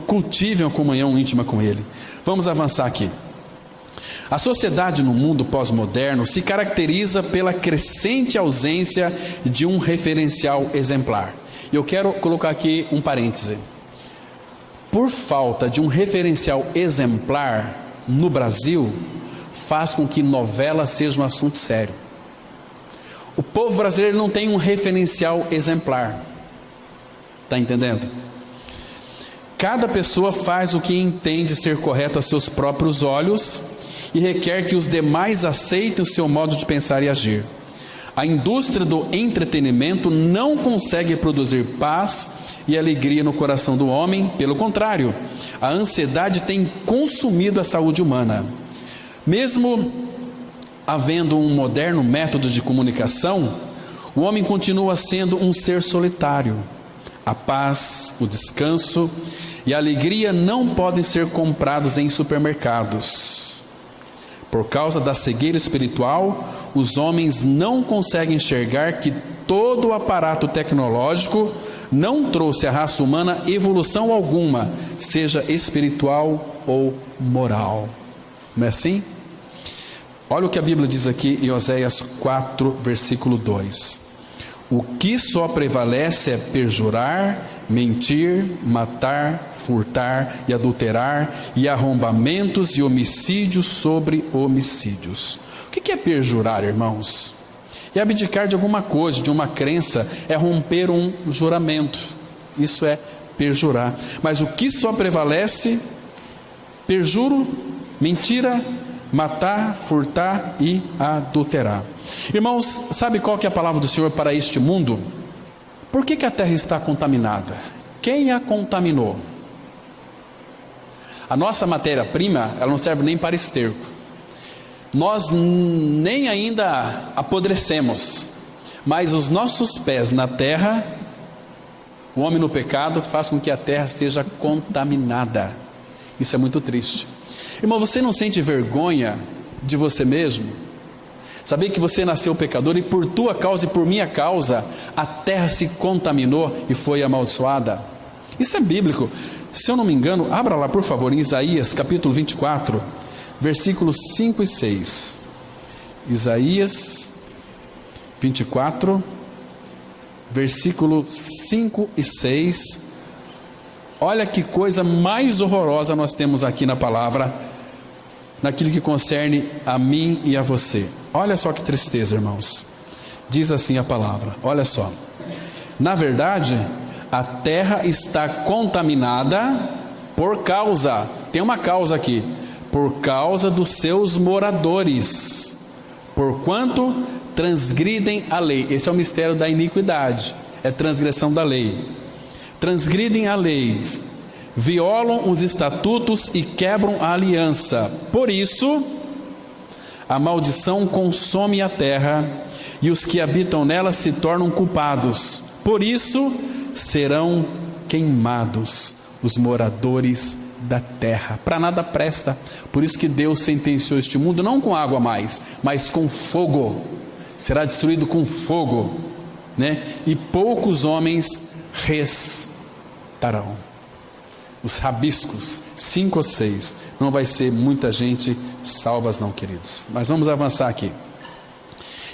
Cultive uma comunhão íntima com Ele. Vamos avançar aqui. A sociedade no mundo pós-moderno se caracteriza pela crescente ausência de um referencial exemplar. Eu quero colocar aqui um parêntese. Por falta de um referencial exemplar no Brasil, faz com que novela seja um assunto sério. O povo brasileiro não tem um referencial exemplar. Está entendendo? Cada pessoa faz o que entende ser correto a seus próprios olhos e requer que os demais aceitem o seu modo de pensar e agir. A indústria do entretenimento não consegue produzir paz e alegria no coração do homem. Pelo contrário, a ansiedade tem consumido a saúde humana. Mesmo havendo um moderno método de comunicação, o homem continua sendo um ser solitário. A paz, o descanso e a alegria não podem ser comprados em supermercados. Por causa da cegueira espiritual, os homens não conseguem enxergar que todo o aparato tecnológico não trouxe à raça humana evolução alguma, seja espiritual ou moral. Não é assim? Olha o que a Bíblia diz aqui em Oséias 4, versículo 2. O que só prevalece é perjurar, mentir, matar, furtar e adulterar, e arrombamentos e homicídios sobre homicídios. O que é perjurar, irmãos? É abdicar de alguma coisa, de uma crença, é romper um juramento. Isso é perjurar. Mas o que só prevalece? Perjuro, mentira, matar, furtar e adulterar. Irmãos, sabe qual que é a palavra do Senhor para este mundo? Por que a terra está contaminada? Quem a contaminou? A nossa matéria-prima, ela não serve nem para esterco. Nós nem ainda apodrecemos, mas os nossos pés na terra O homem no pecado faz com que a terra seja contaminada. Isso é muito triste. Irmão, você não sente vergonha de você mesmo? Saber que você nasceu pecador e por tua causa e por minha causa a terra se contaminou e foi amaldiçoada? Isso é bíblico. Se eu não me engano, abra lá por favor em Isaías capítulo 24, versículos 5 e 6. Isaías 24, versículo 5 e 6. Olha que coisa mais horrorosa nós temos aqui na palavra, naquilo que concerne a mim e a você. Olha só que tristeza, irmãos. Diz assim a palavra, olha só: na verdade, a terra está contaminada por causa, tem uma causa aqui, por causa dos seus moradores, porquanto transgridem a lei. Esse é o mistério da iniquidade, é transgressão da lei. Transgridem a lei, violam os estatutos e quebram a aliança. Por isso, a maldição consome a terra e os que habitam nela se tornam culpados. Por isso, serão queimados os moradores da terra. Para nada presta. Por isso que Deus sentenciou este mundo não com água mais, mas com fogo. Será destruído com fogo, né? E poucos homens restarão. Os rabiscos, 5 ou 6, não vai ser muita gente salvas não, queridos. Mas vamos avançar aqui.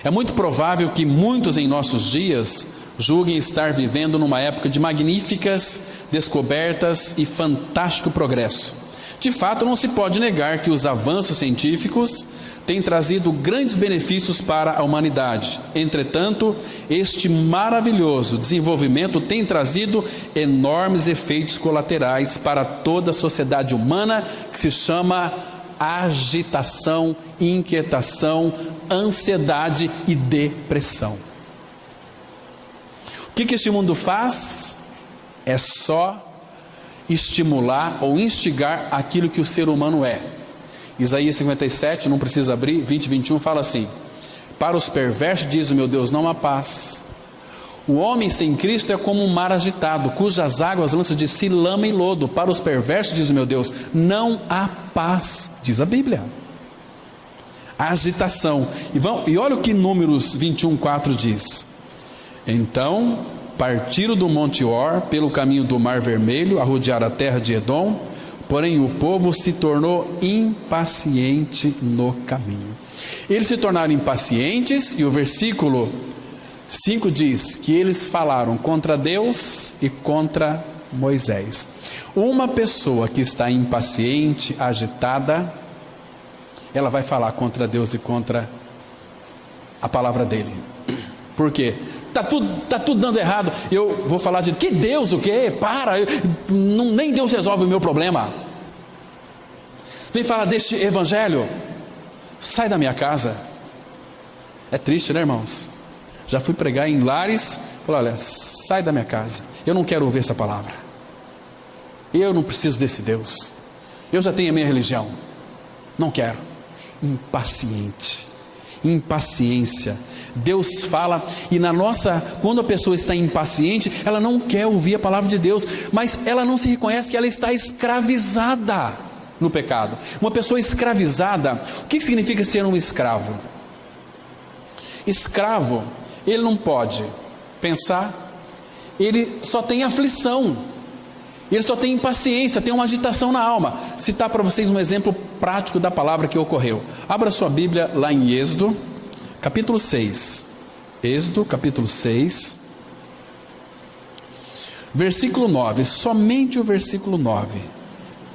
É muito provável que muitos em nossos dias julguem estar vivendo numa época de magníficas descobertas e fantástico progresso. De fato, não se pode negar que os avanços científicos têm trazido grandes benefícios para a humanidade. Entretanto, este maravilhoso desenvolvimento tem trazido enormes efeitos colaterais para toda a sociedade humana, que se chama agitação, inquietação, ansiedade e depressão. O que este mundo faz? É só estimular ou instigar aquilo que o ser humano é. Isaías 57, não precisa abrir, 20 e 21 fala assim: para os perversos, diz o meu Deus, não há paz. O homem sem Cristo é como um mar agitado, cujas águas lançam de si lama e lodo. Para os perversos, diz o meu Deus, não há paz, diz a Bíblia. A agitação. E olha o que Números 21:4 diz: então partiram do Monte Or pelo caminho do Mar Vermelho, a rodear a terra de Edom, porém o povo se tornou impaciente no caminho. Eles se tornaram impacientes, e o versículo 5 diz que eles falaram contra Deus e contra Moisés. Uma pessoa que está impaciente, agitada, ela vai falar contra Deus e contra a palavra dele. Por quê? Tá tudo dando errado. Eu vou falar de que Deus o quê? Nem Deus resolve o meu problema. Vem falar deste evangelho. Sai da minha casa. É triste, né, irmãos? Já fui pregar em lares. Falei, olha, sai da minha casa. Eu não quero ouvir essa palavra. Eu não preciso desse Deus. Eu já tenho a minha religião. Não quero. Impaciente. Impaciência. Deus fala, e quando a pessoa está impaciente, ela não quer ouvir a palavra de Deus, mas ela não se reconhece que ela está escravizada no pecado. Uma pessoa escravizada, o que significa ser um escravo? Escravo, ele não pode pensar, ele só tem aflição, ele só tem impaciência, tem uma agitação na alma. Citar para vocês um exemplo prático da palavra que ocorreu. Abra sua Bíblia lá em Êxodo capítulo 6, Êxodo capítulo 6, versículo 9, somente o versículo 9,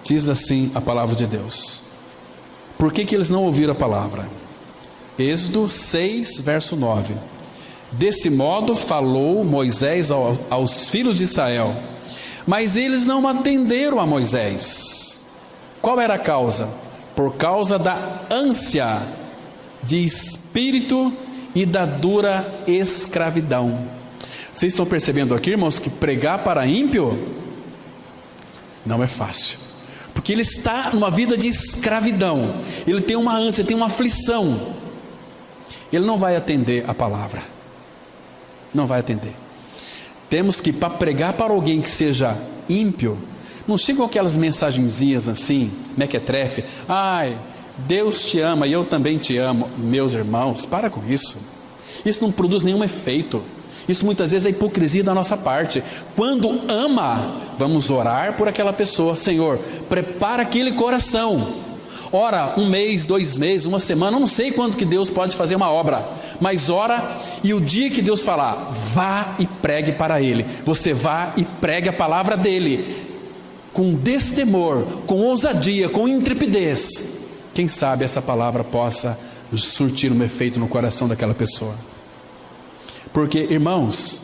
diz assim a palavra de Deus. Por que eles não ouviram a palavra? Êxodo 6, verso 9: desse modo falou Moisés aos filhos de Israel, mas eles não atenderam a Moisés. Qual era a causa? Por causa da ânsia de espírito e da dura escravidão. Vocês estão percebendo aqui, irmãos, que pregar para ímpio não é fácil, porque ele está numa vida de escravidão, ele tem uma ânsia, tem uma aflição, ele não vai atender a palavra, não vai atender. Temos que, para pregar para alguém que seja ímpio, não chega com aquelas mensagenzinhas assim, mequetrefe, ai, Deus te ama e eu também te amo. Meus irmãos, para com isso. Isso não produz nenhum efeito. Isso muitas vezes é hipocrisia da nossa parte. Quando ama, vamos orar por aquela pessoa. Senhor, prepara aquele coração. Ora, 1 mês, 2 meses, 1 semana, eu não sei quando que Deus pode fazer uma obra, mas ora, e o dia que Deus falar, vá e pregue para ele. Você vá e pregue a palavra dele, com destemor, com ousadia, com intrepidez. Quem sabe essa palavra possa surtir um efeito no coração daquela pessoa. Porque, irmãos,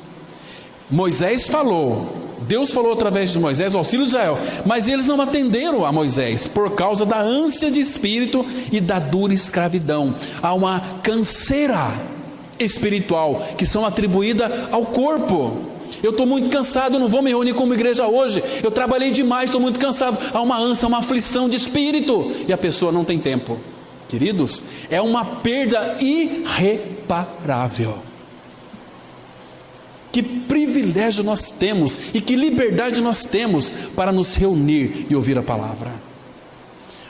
Moisés falou, Deus falou através de Moisés, ao auxílio de Israel, mas eles não atenderam a Moisés, por causa da ânsia de espírito e da dura escravidão. Há uma canseira espiritual, que são atribuídas ao corpo. Eu estou muito cansado, não vou me reunir como igreja hoje, eu trabalhei demais, estou muito cansado. Há uma ânsia, uma aflição de espírito, e a pessoa não tem tempo. Queridos, é uma perda irreparável. Que privilégio nós temos e que liberdade nós temos para nos reunir e ouvir a palavra.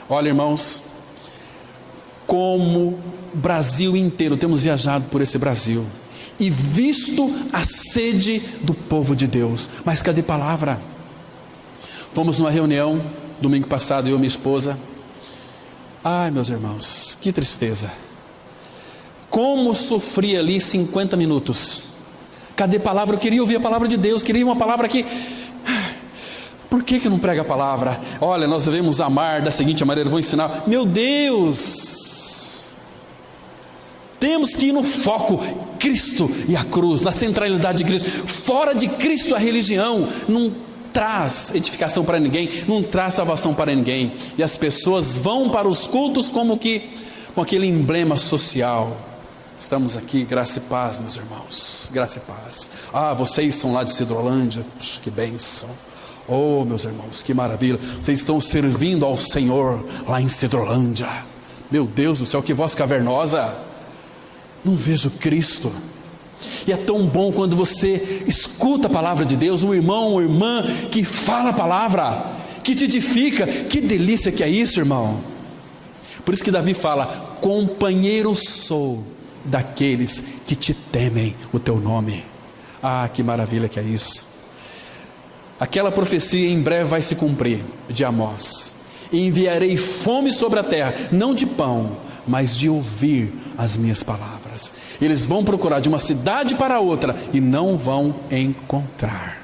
Olha, irmãos, como o Brasil inteiro, temos viajado por esse Brasil e visto a sede do povo de Deus, mas cadê palavra? Fomos numa reunião domingo passado, eu e minha esposa. Ai, meus irmãos, que tristeza. Como sofri ali 50 minutos. Cadê palavra? Eu queria ouvir a palavra de Deus, queria uma palavra que... Por que não prega a palavra? Olha, nós devemos amar da seguinte maneira, vou ensinar. Meu Deus! Temos que ir no foco, Cristo e a cruz, na centralidade de Cristo. Fora de Cristo a religião não traz edificação para ninguém, não traz salvação para ninguém. E as pessoas vão para os cultos como que com aquele emblema social. Estamos aqui, graça e paz, meus irmãos, graça e paz. Ah, vocês são lá de Sidrolândia, que bênção. Oh, meus irmãos, que maravilha, vocês estão servindo ao Senhor lá em Sidrolândia. Meu Deus do céu, que voz cavernosa. Não vejo Cristo. E é tão bom quando você escuta a palavra de Deus, um irmão, uma irmã que fala a palavra, que te edifica. Que delícia que é isso, irmão. Por isso que Davi fala, companheiro sou daqueles que te temem o teu nome. Ah, que maravilha que é isso. Aquela profecia em breve vai se cumprir, de Amós. Enviarei fome sobre a terra, não de pão, mas de ouvir as minhas palavras. Eles vão procurar de uma cidade para outra e não vão encontrar.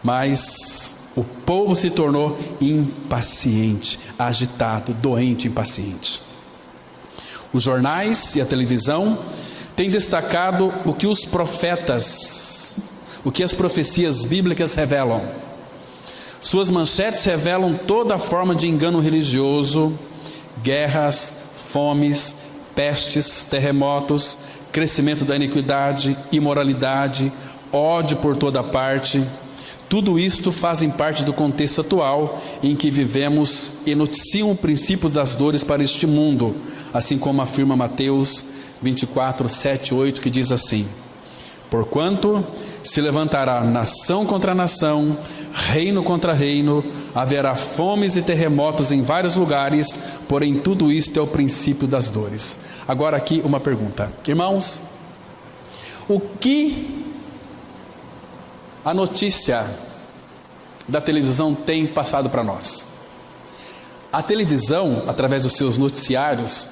Mas o povo se tornou impaciente, agitado, doente, impaciente. Os jornais e a televisão têm destacado o que os profetas, o que as profecias bíblicas revelam. Suas manchetes revelam toda forma de engano religioso, guerras, fomes, pestes, terremotos, crescimento da iniquidade, imoralidade, ódio por toda parte. Tudo isto fazem parte do contexto atual em que vivemos e noticiam o princípio das dores para este mundo, assim como afirma Mateus 24, 7, 8, que diz assim: porquanto se levantará nação contra nação, reino contra reino, haverá fomes e terremotos em vários lugares, porém tudo isto é o princípio das dores. Agora aqui uma pergunta, irmãos, o que a notícia da televisão tem passado para nós? A televisão, através dos seus noticiários,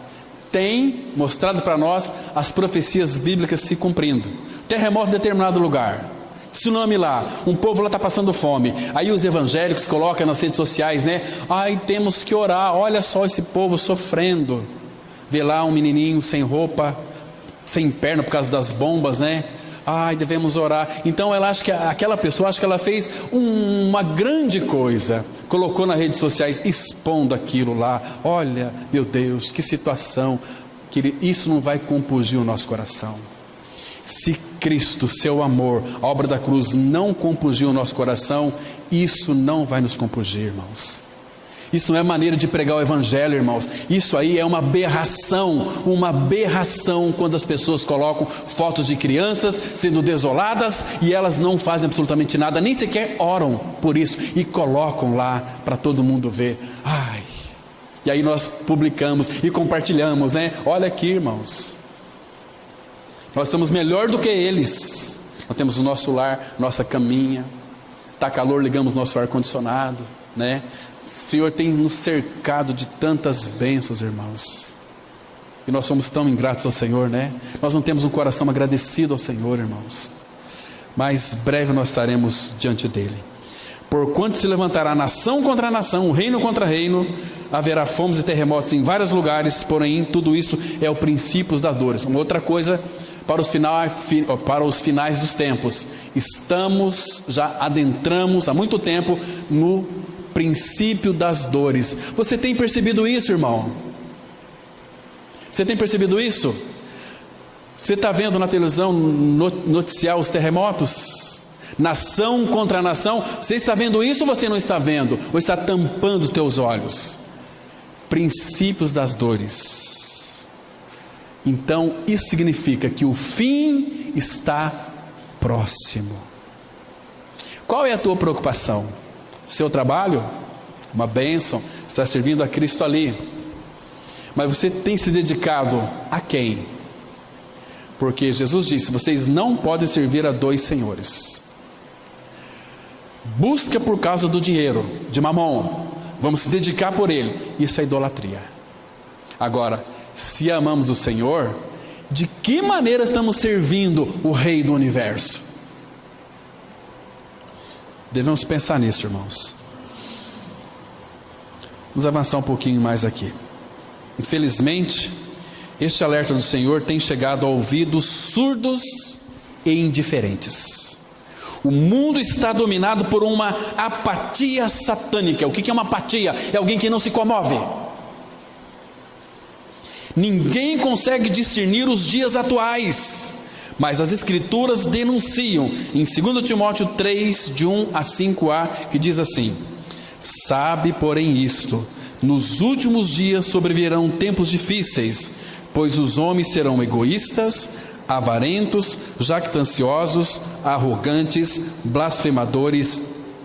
tem mostrado para nós as profecias bíblicas se cumprindo. Terremoto em determinado lugar, tsunami lá, um povo lá está passando fome. Aí os evangélicos colocam nas redes sociais, né? Ai, temos que orar, olha só esse povo sofrendo. Vê lá um menininho sem roupa, sem perna por causa das bombas, né? Ai, devemos orar. Então ela acha que aquela pessoa acha que ela fez uma grande coisa, colocou nas redes sociais expondo aquilo lá. Olha, meu Deus, que situação. Isso não vai compungir o nosso coração. Se Cristo, seu amor, a obra da cruz não compungir o nosso coração, isso não vai nos compungir, irmãos. Isso não é maneira de pregar o evangelho, irmãos. Isso aí é uma aberração quando as pessoas colocam fotos de crianças sendo desoladas e elas não fazem absolutamente nada, nem sequer oram por isso e colocam lá para todo mundo ver. Ai, e aí nós publicamos e compartilhamos, né? Olha aqui, irmãos, nós estamos melhor do que eles. Nós temos o nosso lar, nossa caminha, está calor, ligamos nosso ar-condicionado, né? O Senhor tem nos cercado de tantas bênçãos, irmãos, e nós somos tão ingratos ao Senhor, né? Nós não temos um coração agradecido ao Senhor, irmãos, mas breve nós estaremos diante dele. Porquanto se levantará nação contra nação, reino contra reino, haverá fomes e terremotos em vários lugares, porém tudo isto é o princípio das dores. Uma outra coisa, para os finais dos tempos, já adentramos há muito tempo no princípio das dores. Você tem percebido isso, irmão? Você tem percebido isso? Você está vendo na televisão noticiar os terremotos? Nação contra nação. Você está vendo isso ou você não está vendo? Ou está tampando os teus olhos? Princípios das dores. Então isso significa que o fim está próximo. Qual é a tua preocupação? Seu trabalho? Uma bênção, está servindo a Cristo ali. Mas você tem se dedicado a quem? Porque Jesus disse: vocês não podem servir a dois senhores. Busca por causa do dinheiro, de mamon, vamos se dedicar por ele. Isso é idolatria. Agora, se amamos o Senhor, de que maneira estamos servindo o Rei do Universo? Devemos pensar nisso, irmãos. Vamos avançar um pouquinho mais aqui. Infelizmente, este alerta do Senhor tem chegado a ouvidos surdos e indiferentes. O mundo está dominado por uma apatia satânica. O que é uma apatia? É alguém que não se comove. Ninguém consegue discernir os dias atuais, mas as Escrituras denunciam em 2 Timóteo 3, de 1 a 5a, que diz assim: sabe, porém, isto: nos últimos dias sobrevirão tempos difíceis, pois os homens serão egoístas, avarentos, jactanciosos, arrogantes, blasfemadores,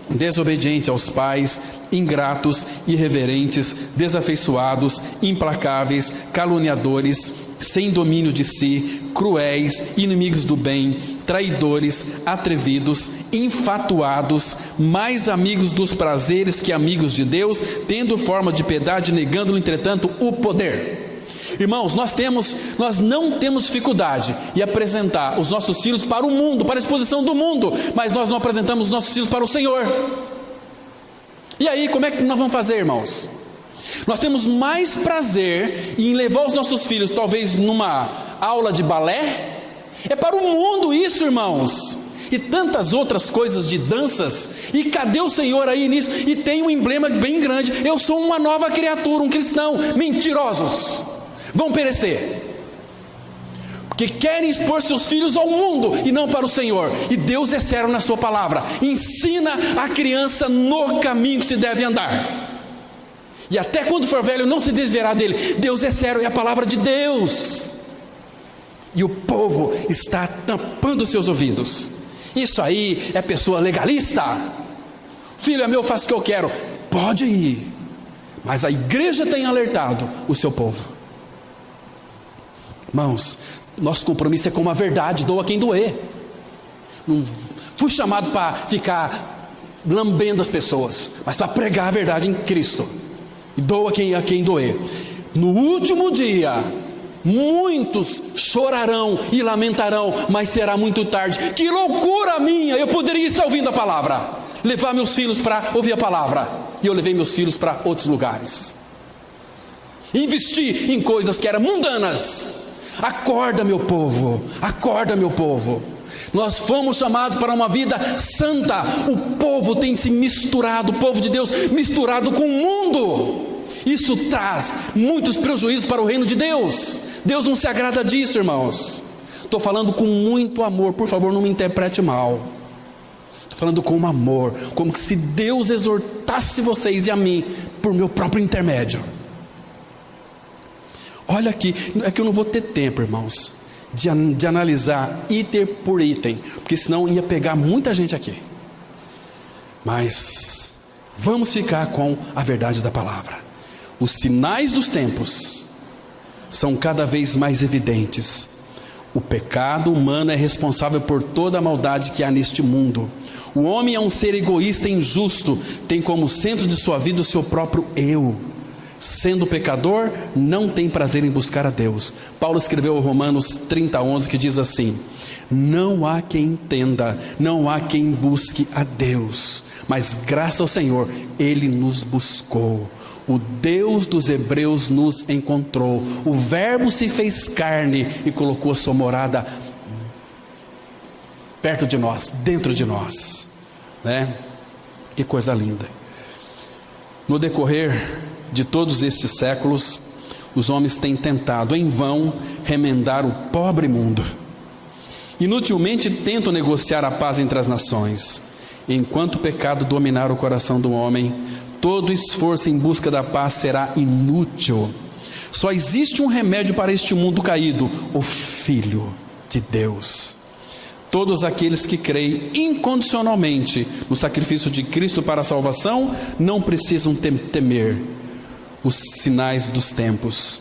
desobedientes aos pais, ingratos, irreverentes, desafeiçoados, implacáveis, caluniadores, sem domínio de si, cruéis, inimigos do bem, traidores, atrevidos, infatuados, mais amigos dos prazeres que amigos de Deus, tendo forma de piedade, negando-lhe, entretanto, o poder. Irmãos, nós não temos dificuldade em apresentar os nossos filhos para o mundo, para a exposição do mundo, mas nós não apresentamos os nossos filhos para o Senhor. E aí, como é que nós vamos fazer, irmãos? Nós temos mais prazer em levar os nossos filhos, talvez numa aula de balé. É para o mundo isso, irmãos. E tantas outras coisas de danças. E cadê o Senhor aí nisso? E tem um emblema bem grande: eu sou uma nova criatura, um cristão. Mentirosos, vão perecer, porque querem expor seus filhos ao mundo e não para o Senhor. E Deus é sério na sua palavra: ensina a criança no caminho que se deve andar, e até quando for velho não se desviará dele. Deus é sério, é a palavra de Deus. E o povo está tampando seus ouvidos. Isso aí é pessoa legalista. Filho é meu, faço o que eu quero. Pode ir, mas a igreja tem alertado o seu povo. Irmãos, nosso compromisso é com a verdade, doa quem doer. Não fui chamado para ficar lambendo as pessoas, mas para pregar a verdade em Cristo. E doa a quem doer. No último dia, muitos chorarão e lamentarão, mas será muito tarde. Que loucura minha! Eu poderia estar ouvindo a palavra, levar meus filhos para ouvir a palavra, e eu levei meus filhos para outros lugares, investi em coisas que eram mundanas. Acorda, meu povo, acorda, meu povo. Nós fomos chamados para uma vida santa. O povo tem se misturado, o povo de Deus misturado com o mundo. Isso traz muitos prejuízos para o reino de Deus. Deus não se agrada disso, irmãos. Estou falando com muito amor, por favor, não me interprete mal. Estou falando com amor, como se Deus exortasse vocês e a mim, por meu próprio intermédio. Olha aqui, é que eu não vou ter tempo, irmãos, de analisar item por item, porque senão ia pegar muita gente aqui. Mas vamos ficar com a verdade da palavra. Os sinais dos tempos são cada vez mais evidentes. O pecado humano é responsável por toda a maldade que há neste mundo. O homem é um ser egoísta e injusto, tem como centro de sua vida o seu próprio eu. Sendo pecador, não tem prazer em buscar a Deus. Paulo escreveu em Romanos 30:11, que diz assim: não há quem entenda, não há quem busque a Deus, mas graças ao Senhor, Ele nos buscou. O Deus dos Hebreus nos encontrou. O Verbo se fez carne e colocou a sua morada perto de nós, dentro de nós, né? Que coisa linda. No decorrer de todos estes séculos, os homens têm tentado em vão remendar o pobre mundo. Inutilmente tentam negociar a paz entre as nações. Enquanto o pecado dominar o coração do homem, todo esforço em busca da paz será inútil. Só existe um remédio para este mundo caído: o Filho de Deus. Todos aqueles que creem incondicionalmente no sacrifício de Cristo para a salvação não precisam temer os sinais dos tempos.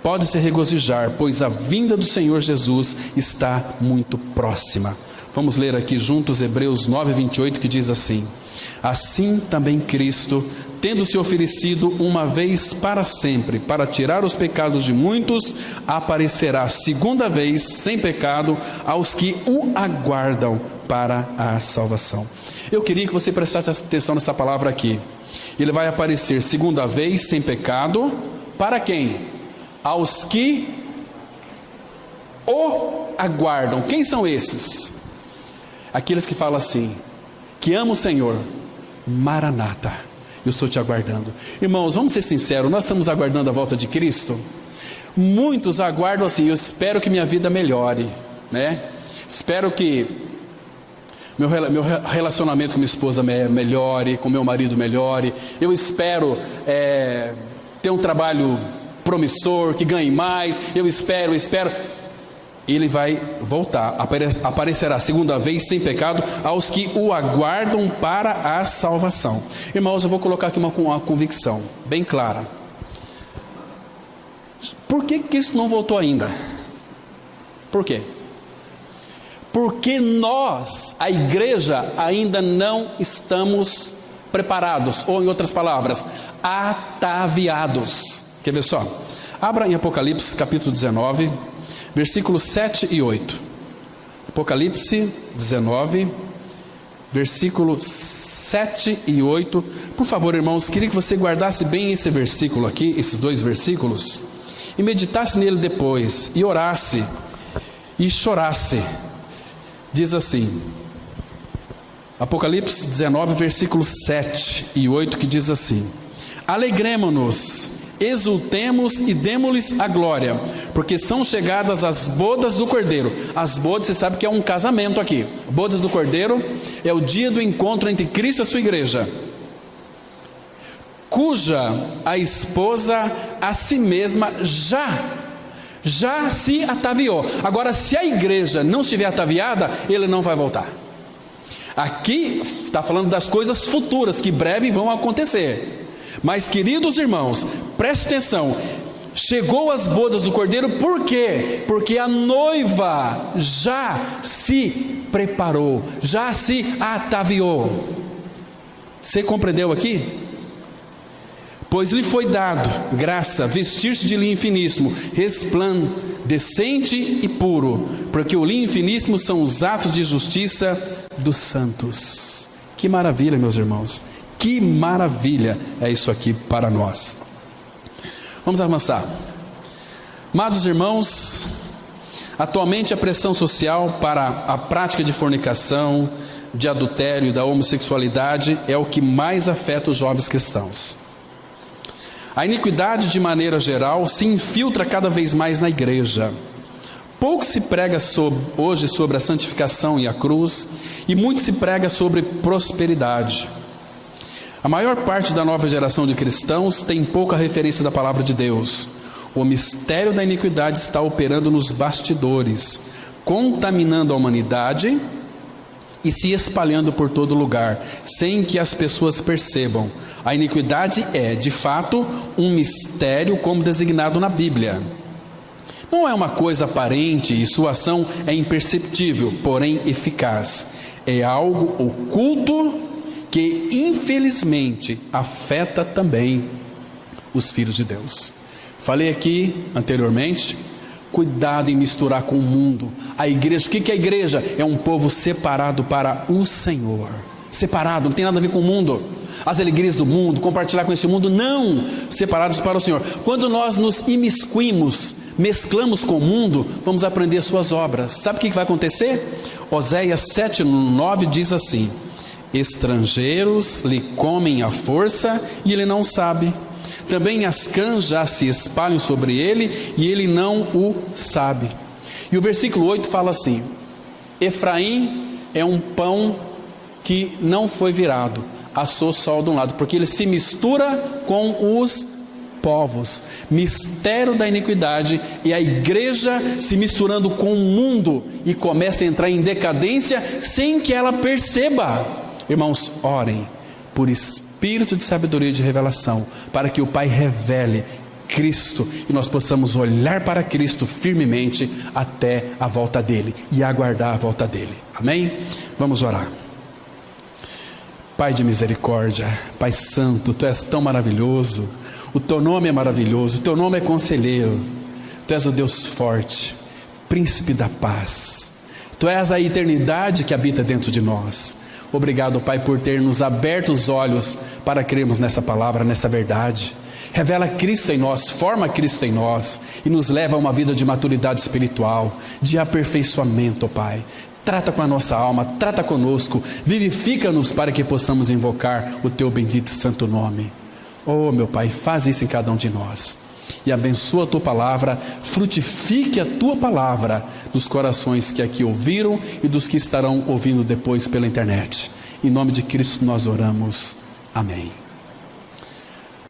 Pode se regozijar, pois a vinda do Senhor Jesus está muito próxima. Vamos ler aqui juntos Hebreus 9:28, que diz assim: assim também Cristo, tendo se oferecido uma vez para sempre para tirar os pecados de muitos, aparecerá segunda vez sem pecado aos que o aguardam para a salvação. Eu queria que você prestasse atenção nessa palavra aqui. Ele vai aparecer segunda vez sem pecado para quem? Aos que o aguardam. Quem são esses? Aqueles que falam assim: que amam o Senhor, Maranata, eu estou te aguardando. Irmãos, vamos ser sinceros, nós estamos aguardando a volta de Cristo? Muitos aguardam assim: eu espero que minha vida melhore, né? Espero que meu relacionamento com minha esposa melhore, com meu marido melhore. Eu espero ter um trabalho promissor, que ganhe mais. Eu espero. Ele vai voltar, aparecerá segunda vez sem pecado aos que o aguardam para a salvação. Irmãos, eu vou colocar aqui uma convicção bem clara. Por que Cristo não voltou ainda? Por quê? Porque nós, a igreja, ainda não estamos preparados, ou em outras palavras, ataviados. Quer ver só? Abra em Apocalipse capítulo 19, versículos 7 e 8. Apocalipse 19, versículos 7 e 8. Por favor, irmãos, queria que você guardasse bem esse versículo aqui, esses dois versículos, e meditasse nele depois, e orasse, e chorasse. Diz assim, Apocalipse 19, versículos 7 e 8, que diz assim: alegremo-nos, exultemos e demo-lhes a glória, porque são chegadas as bodas do Cordeiro. As bodas, você sabe que é um casamento aqui. Bodas do Cordeiro é o dia do encontro entre Cristo e a sua igreja, cuja a esposa a si mesma já se ataviou. Agora, se a igreja não estiver ataviada, ele não vai voltar. Aqui está falando das coisas futuras que breve vão acontecer. Mas, queridos irmãos, preste atenção: chegou as bodas do Cordeiro, por quê? Porque a noiva já se preparou, já se ataviou. Você compreendeu aqui? Pois lhe foi dado graça vestir-se de linho finíssimo, resplandecente e puro, porque o linho finíssimo são os atos de justiça dos santos. Que maravilha, meus irmãos, que maravilha é isso aqui para nós. Vamos avançar. Amados irmãos, atualmente a pressão social para a prática de fornicação, de adultério e da homossexualidade é o que mais afeta os jovens cristãos. A iniquidade, de maneira geral, se infiltra cada vez mais na igreja. Pouco se prega hoje sobre a santificação e a cruz, e muito se prega sobre prosperidade. A maior parte da nova geração de cristãos tem pouca referência da palavra de Deus. O mistério da iniquidade está operando nos bastidores, contaminando a humanidade e se espalhando por todo lugar, sem que as pessoas percebam. A iniquidade é, de fato, um mistério como designado na Bíblia. Não é uma coisa aparente e sua ação é imperceptível, porém eficaz. É algo oculto que, infelizmente, afeta também os filhos de Deus. Falei aqui anteriormente, cuidado em misturar com o mundo. A igreja, o que é a igreja? É um povo separado para o Senhor. Separado, não tem nada a ver com o mundo. As alegrias do mundo, compartilhar com esse mundo, não. Separados para o Senhor. Quando nós nos imiscuimos, mesclamos com o mundo, vamos aprender suas obras. Sabe o que vai acontecer? Oséias 7:9 diz assim: estrangeiros lhe comem à força e ele não sabe. Também as cãs já se espalham sobre ele e ele não o sabe. E o versículo 8 fala assim: Efraim é um pão que não foi virado, assou sol de um lado, porque ele se mistura com os povos. Mistério da iniquidade, e a igreja se misturando com o mundo e começa a entrar em decadência sem que ela perceba. Irmãos, orem por espírito de sabedoria e de revelação, para que o Pai revele Cristo e nós possamos olhar para Cristo firmemente até a volta dele e aguardar a volta dele. Amém? Vamos orar. Pai de misericórdia, Pai santo, Tu és tão maravilhoso, o Teu nome é maravilhoso, o Teu nome é conselheiro, Tu és o Deus forte, príncipe da paz, Tu és a eternidade que habita dentro de nós. Obrigado, Pai, por ter nos aberto os olhos para crermos nessa palavra, nessa verdade. Revela Cristo em nós, forma Cristo em nós e nos leva a uma vida de maturidade espiritual, de aperfeiçoamento, Pai. Trata com a nossa alma, trata conosco, vivifica-nos para que possamos invocar o Teu bendito santo nome. Oh, meu Pai, faz isso em cada um de nós e abençoa a Tua palavra, frutifique a Tua palavra nos corações que aqui ouviram e dos que estarão ouvindo depois pela internet. Em nome de Cristo nós oramos. Amém.